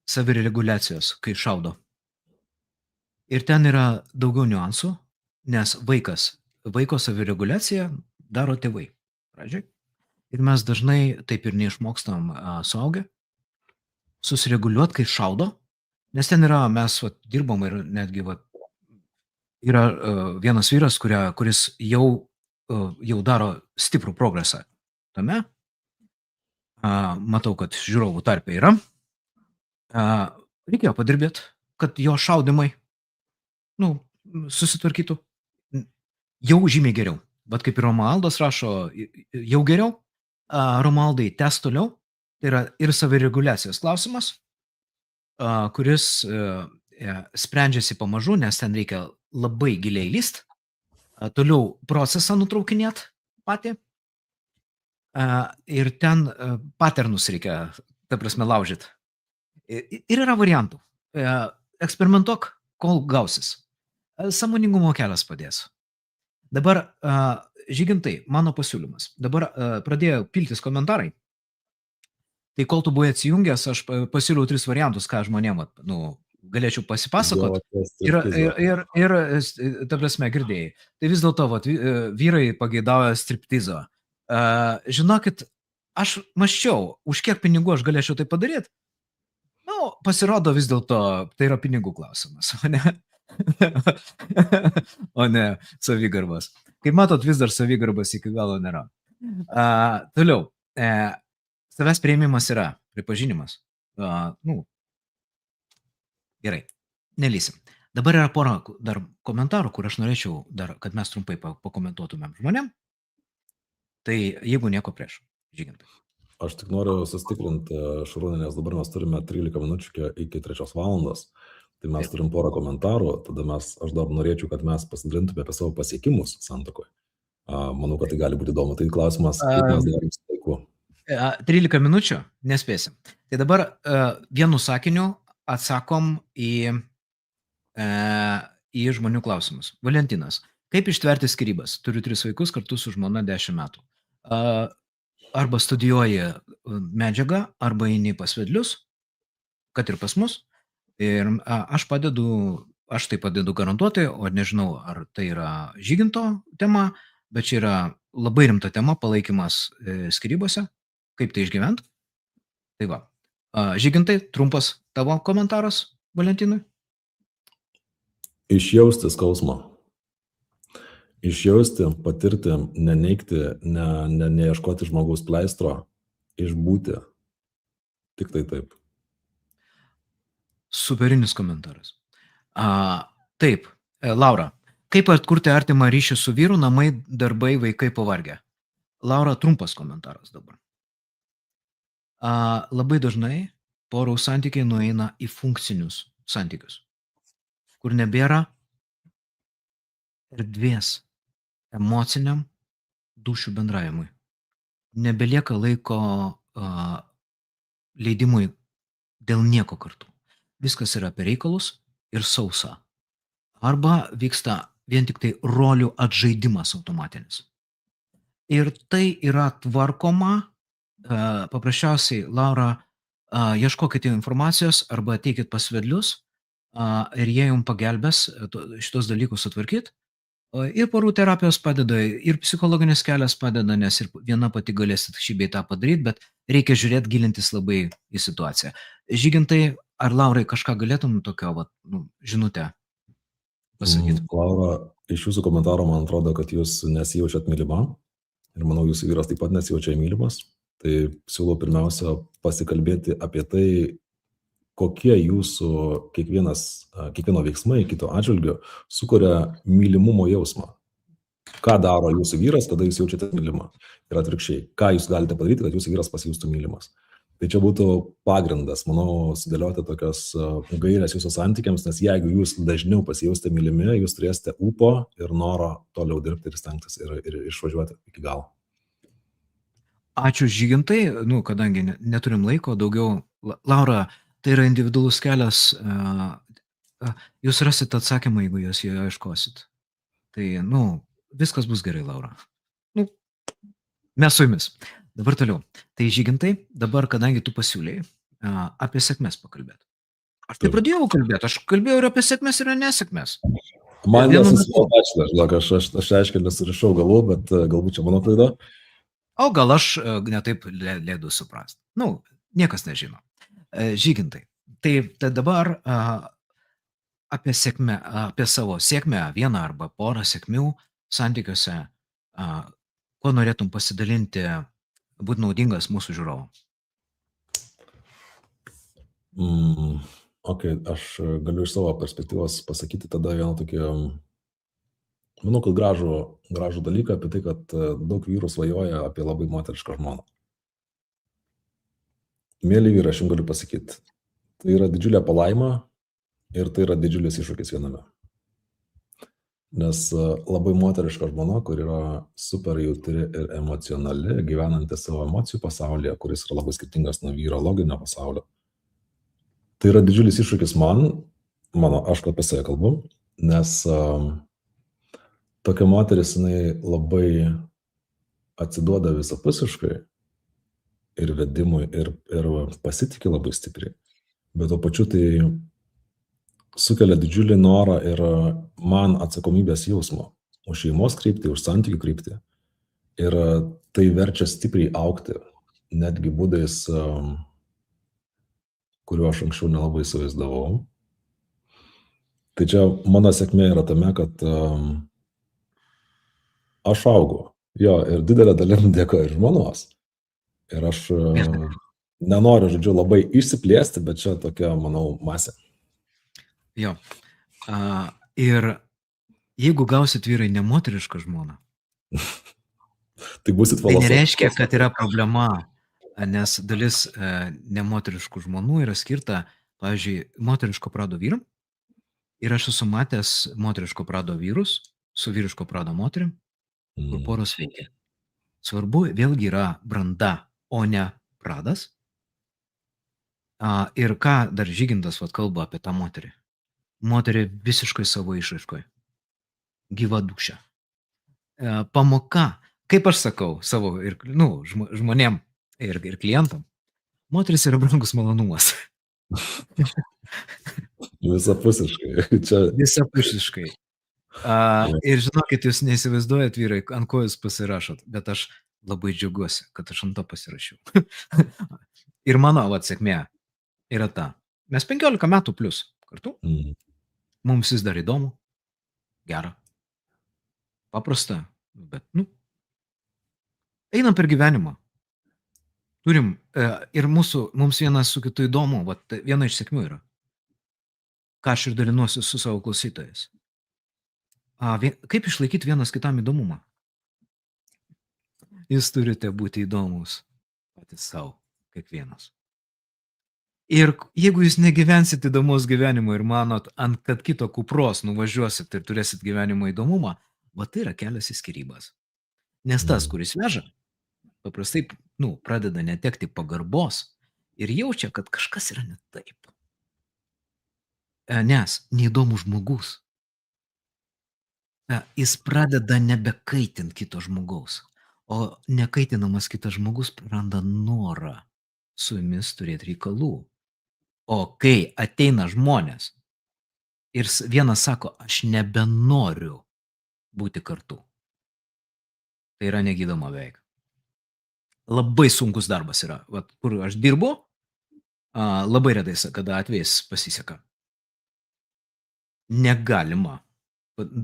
Speaker 2: savireguliacijos, kai šaudo. Ir ten yra daugiau niuansų, nes vaiko savireguliaciją daro tėvai pradžioj. Ir mes dažnai taip ir neišmokstam suaugę susireguliuoti, kai šaudo, nes ten yra, mes dirbam ir netgi yra vienas vyras, kuris jau daro stiprų progresą tame. Matau, kad žiūrovų tarpe yra. Reikėjo padirbėti, kad jo šaudimai susitvarkytų. Jau žymiai geriau. Bet kaip ir Romualdas rašo, jau geriau. Romualdai, tęs toliau. Tai yra ir savireguliacijos klausimas, kuris sprendžiasi pamažu, nes ten reikia labai giliai lyst. Toliau procesą nutraukinėt patį. Ir ten paternus reikia, ta prasme, laužyti. Ir yra variantų. Eksperimentuok, kol gausis. Sąmoningumo kelias padės. Dabar, Žygintai, mano pasiūlymas. Dabar pradėjo piltis komentarai. Tai kol tu buvai atsijungęs, aš pasiūliau 3 variantus, ką žmonėm galėčiau pasipasakot. Ir ta prasme, girdėjai. Tai vis dėlto, vyrai pageidauja striptizo. Žinokit, aš maščiau, už kiek pinigų aš galėčiau tai padaryti. Pasirodo vis dėlto, tai yra pinigų klausimas, o ne savigarbas. Kaip matot, vis dar savigarbas iki galo nėra. Toliau, savęs priėmimas yra pripažinimas. Gerai, nelysim. Dabar yra pora dar komentarų, kur aš norėčiau dar, kad mes trumpai pakomentuotumėm žmonėm. Tai jeigu nieko prieš, Žygintai.
Speaker 1: Aš tik noriu sustikrinti, Šarūnė, nes dabar mes turime 13 minučių iki 3 valandos. Tai mes turim porą komentarų, tada aš dar norėčiau, kad mes pasidalintume apie savo pasiekimus santuokoje. Manau, kad tai gali būti įdomu. Tai klausimas, kaip mes darom su laiku.
Speaker 2: 13 minučių nespėsim. Tai dabar vienu sakiniu atsakom į žmonių klausimus. Valentinas, kaip ištverti skyrybas? Turiu 3 vaikus, kartu su žmona 10 metų. Arba studijuoji medžiagą, arba eini pas vedlius, kad ir pas mus. Ir aš tai padedu garantuoti, o nežinau, ar tai yra Žyginto tema, bet čia yra labai rimta tema, palaikymas skyrybose, kaip tai išgyvent. Tai va. Žygintai, trumpas tavo komentaras Valentinui?
Speaker 1: Išjausti skausmą. Išjausti, patirti, neneigti, neieškoti žmogaus pleistro, išbūti. Tik tai taip.
Speaker 2: Superinis komentaras. Taip, Laura, kaip atkurti artimą ryšį su vyru, namai, darbai, vaikai pavargę? Laura, trumpas komentaras dabar. Labai dažnai porų santykiai nueina į funkcinius santykius, kur nebėra erdvės emociniam dušių bendravimui. Nebelieka laiko leidimui dėl nieko kartu. Viskas yra apie reikalus ir sausa. Arba vyksta vien tik tai rolių atžaidimas automatinis. Ir tai yra tvarkoma, paprasčiausiai, Laura, ieškokite informacijos arba ateikit pas vedlius ir jie jums pagelbės šitos dalykus sutvarkyti. Ir porų terapijos padeda, ir psichologinis kelias padeda, nes ir viena pati galėsit šį bei tą padaryti, bet reikia žiūrėti, gilintis labai į situaciją. Žygintai, ar Laurai kažką galėtum tokio žinutę pasakyti?
Speaker 1: Laura, iš jūsų komentaro man atrodo, kad jūs nesijaučiat mylima ir manau, jūsų vyras taip pat nesijaučia mylimas. Tai siūlau pirmiausia pasikalbėti apie tai, kokie jūsų kiekvieno veiksmai kito atžvilgiu sukuria mylimumo jausmą. Ką daro jūsų vyras, kada jūs jaučiate mylimą? Ir atvirkščiai, ką jūs galite padaryti, kad jūsų vyras pasijustų mylimas. Tai čia būtų pagrindas, manau, sudėlioti tokias gairės jūsų santykiams, nes jeigu jūs dažniau pasijausite mylimi, jūs turėsite ūpo ir noro toliau dirbti ir stengtis ir išvažiuoti iki galo.
Speaker 2: Ačiū, Žygintai, kadangi neturim laiko, daugiau, Laura, tai yra individualus kelias, jūs rasit atsakymą, jeigu jūs jo ieškosit. Tai, viskas bus gerai, Laura. Mes su jumis. Dabar toliau. Tai, Žygintai, dabar, kadangi tu pasiūlėjai apie sėkmės pakalbėti. Aš tai pradėjau kalbėti, aš kalbėjau ir apie sėkmės ir nesėkmės.
Speaker 1: Man aš aiškiai nesurišau galų, bet galbūt čia mano klaida.
Speaker 2: O gal aš netaip leidu suprasti. Niekas nežino. Žygintai, tai dabar apie sėkmę, apie savo sėkmę, vieną arba porą sėkmių santykiuose, kuo norėtum pasidalinti, būti naudingas mūsų žiūrovams?
Speaker 1: Aš galiu iš savo perspektyvos pasakyti tada vieną tokį, manau, kad gražų dalyką apie tai, kad daug vyrų svajoja apie labai moterišką žmoną. Mėly vyrai, aš jums galiu pasakyti, tai yra didžiulė palaima ir tai yra didžiulis iššūkis viename. Nes labai moteriška žmona, kur yra super jautri ir emocionali, gyvenanti savo emocijų pasaulyje, kuris yra labai skirtingas nuo vyro loginio pasaulio. Tai yra didžiulis iššūkis aš apie save kalbu, nes tokia moteris, jinai labai atsiduoda visapusiškai ir vedimui, ir pasitikė labai stipriai. Bet tuo pačiu tai sukelia didžiulį norą ir man atsakomybės jausmo už šeimos kryptį, už santykių kryptį. Ir tai verčia stipriai augti, netgi būdais, kuriuo aš anksčiau nelabai įsivaizdavau. Tai čia mano sėkmė yra tame, kad aš augu. Jo, ir didelė dalim dėka ir žmonos. Ir aš nenoriu, labai išsiplėsti, bet čia tokia, manau, masė.
Speaker 2: Jo. Ir jeigu gausit vyrai nemoterišką žmoną,
Speaker 1: tai būsit
Speaker 2: tai nereiškia, kad yra problema, nes dalis nemoteriškų žmonų yra skirta, pavyzdžiui, moteriško prado vyram. Ir aš esu matęs moteriško prado vyrus su vyriško prado moterim, kur poros veikia. Svarbu vėlgi yra branda, o ne pradas. Ir ką dar Žygintas kalba apie tą moterį. Moterį visiškai savo išraiškoje. Gyva duša. Pamoka, kaip aš sakau savo ir žmonėm ir klientam, moteris yra brangus malonumas.
Speaker 1: Visapusiškai.
Speaker 2: Visapusiškai. Ir žinokit, jūs neįsivaizduojat, vyrai, ant ko jūs pasirašot, bet aš labai džiaugiuosi, kad aš ant to pasirašiau. Ir mano sėkmė yra ta. Mes 15 metų plus kartu. Mums vis dar įdomu, gera, paprasta, bet, einam per gyvenimą. Turim, ir mums vienas su kitu įdomu, viena iš sėkmių yra. Ką aš ir dalinuosi su savo klausytojais. Kaip išlaikyti vienas kitam įdomumą? Jūs turite būti įdomus patys savo. kiekvienas. Ir jeigu jūs negyvensit įdomus gyvenimo ir manot, kad kito kupros nuvažiuosit ir turėsit gyvenimo įdomumą, va tai yra kelias į skyrybas. Nes tas, kuris veža, paprastai, pradeda netekti pagarbos ir jaučia, kad kažkas yra ne taip. Nes neįdomus žmogus, jis pradeda nebekaitinti kito žmogaus, o nekaitinamas kitas žmogus praranda norą su jumis turėti reikalų. O kai ateina žmonės ir vienas sako, aš nebenoriu būti kartu, tai yra negydoma beveik. Labai sunkus darbas yra. Vat, kur aš dirbu, labai retai, kada atvejais pasiseka. Negalima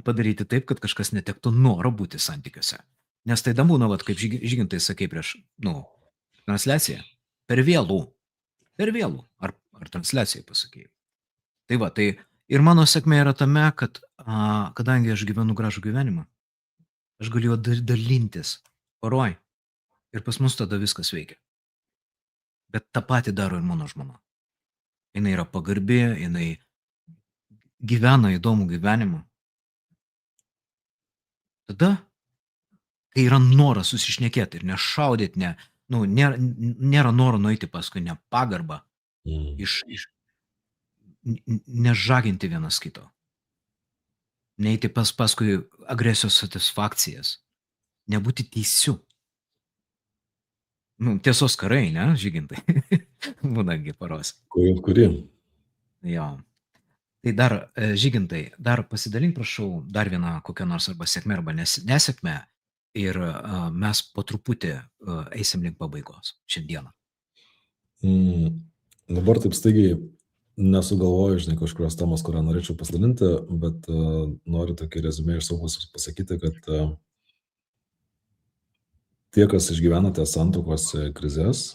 Speaker 2: padaryti taip, kad kažkas netektų noro būti santykiuose. Nes tai būna, kaip Žygintai sakei prieš transliaciją, per vėlų. Ar transliacijai pasakėjai. Tai va, tai ir mano sėkmė yra tame, kad kadangi aš gyvenu gražų gyvenimą, aš galiu dalintis poroj ir pas mus tada viskas veikia. Bet tą patį daro ir mano žmona. Jis yra pagarbi, jinai gyvena įdomų gyvenimą. Tada, kai yra noras susišnekėti ir nešaudyti, nėra noro nueiti paskui nepagarbą, nežaginti vienas kito, neiti paskui agresijos satisfakcijas, nebūti teisiu. Tiesos karai, ne, Žygintai? Būnagi paros.
Speaker 1: Kuri?
Speaker 2: Jo. Tai dar, Žygintai, dar pasidalink, prašau, dar vieną kokią nors arba sėkmę, arba nesėkmę ir mes po truputį eisim link pabaigos šiandieną.
Speaker 1: Dabar taip staigiai nesugalvoju, žinai, kažkurios temos, kurią norėčiau pasidalinti, bet noriu tokį rezumė iš savo pasakyti, kad tie, kas išgyvenate santuokos krizės,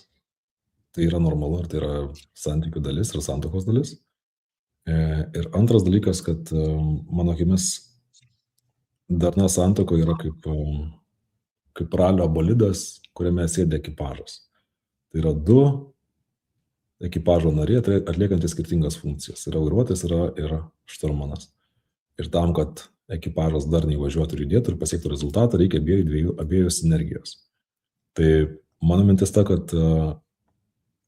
Speaker 1: tai yra normalu, ir tai yra santykių dalis ir santuokos dalis. Ir antras dalykas, kad mano akimis darna santuoka yra kaip ralio bolidas, kuriame sėdi ekipažas. Tai yra du ekipažo nariai atliekantis skirtingas funkcijas. Yra vairuotojas, yra šturmanas. Ir tam, kad ekipažas darniai važiuotų ir judėtų ir pasiektų rezultatą, reikia abiejų sinergijos. Tai mano mintis ta, kad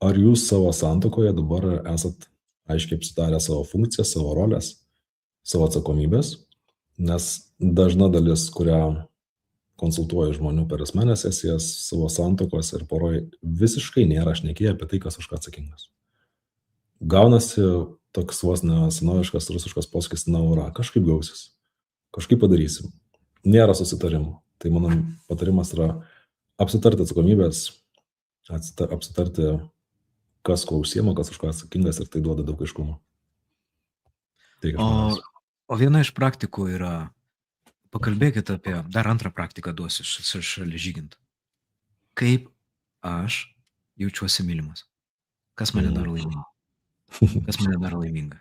Speaker 1: ar jūs savo santuokoje dabar esat aiškiai apsitarę savo funkcijas, savo rolės, savo atsakomybės, nes dažna dalis, kurią konsultuoju žmonių per asmenines sesijas savo santuokos ir poroj, visiškai nėra šnekėję apie tai, kas už ką atsakingas. Gaunasi toks vos senoviškas rusiškas posakis, ura, kažkaip gausis, kažkaip padarysim. Nėra susitarimų. Tai mano patarimas yra apsitarti atsakomybės, apsitarti, kas kuo užsiema, kas už ką atsakingas, ir tai duoda daug aiškumo.
Speaker 2: O viena iš praktikų yra, pakalbėkit apie, dar antrą praktiką duosiu šalia Žygint. Kaip aš jaučiuosi mylimas? Kas mane daro laimingą? Kas mane daro laimingą?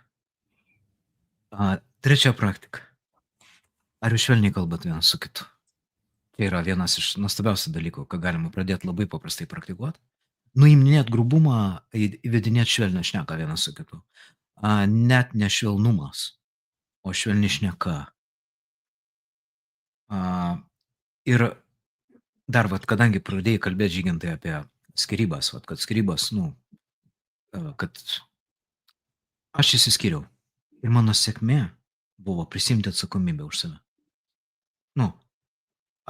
Speaker 2: Trečia praktika. Ar jūs švelniai kalbat vienas su kitu? Tai yra vienas iš nuostabiausių dalykų, ką galima pradėti labai paprastai praktikuoti. Nuiminėt grubumą, įvedinėt švelnią šneką vienas su kitu. Net ne švelnumas, o švelni šneka. Ir dar, kadangi pradėjai kalbėti, Žygintai, apie skyrybas, kad skyrybas, kad aš įsiskyriau ir mano sėkmė buvo prisimti atsakomybę už save.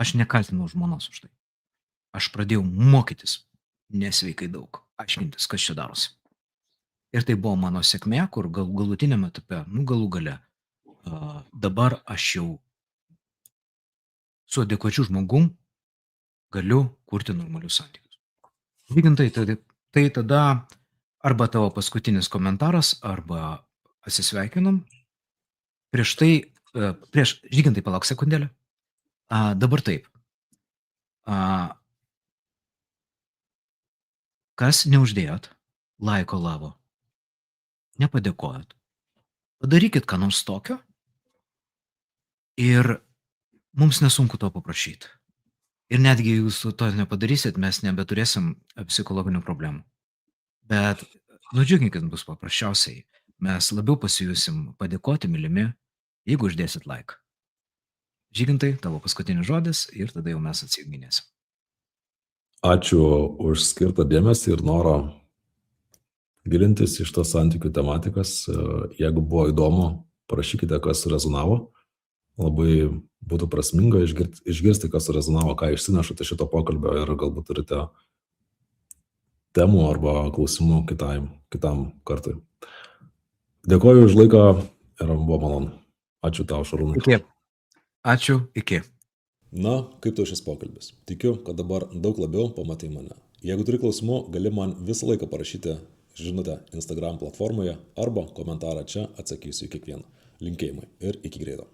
Speaker 2: Aš nekaltinau žmonos už tai. Aš pradėjau mokytis nesveikai daug, aiškintis, kas čia darosi. Ir tai buvo mano sėkmė, kur galutiniame etape, galų gale, dabar aš jau su adekvačiu žmogum galiu kurti normalius santykius. Žygintai, tai tada arba tavo paskutinis komentaras, arba atsisveikinam. Prieš Žygintai, palauk sekundėlę. Dabar taip. Kas neuždėjot laiko lavo, nepadėkojot, padarykit ką nors tokio ir mums nesunku to paprašyti. Ir netgi jūs to nepadarysit, mes nebeturėsim psichologinių problemų. bet nudžiuginkit mus paprasčiausiai. Mes labiau pasijusim padėkoti mylimi, jeigu uždėsit like. Žygintai, tavo paskutinis žodis ir tada jau mes atsijunginėsim.
Speaker 1: Ačiū už skirtą dėmesį ir norą gilintis iš tos santykių tematikas. Jeigu buvo įdomu, parašykite, kas rezonavo. Labai būtų prasminga išgirsti, kas rezonavo, ką išsinešate šito pokalbio ir galbūt turite temų arba klausimų kitam kartui. Dėkoju už laiką ir buvo malonu. Ačiū tau, Šarūnai.
Speaker 2: Iki. Ačiū, iki.
Speaker 1: Na, kaip tau šis pokalbis? Tikiu, kad dabar daug labiau pamatai mane. Jeigu turi klausimų, gali man visą laiką parašyti žinutę Instagram platformoje arba komentarą čia, atsakysiu į kiekvieną. Linkėjimai ir iki greito.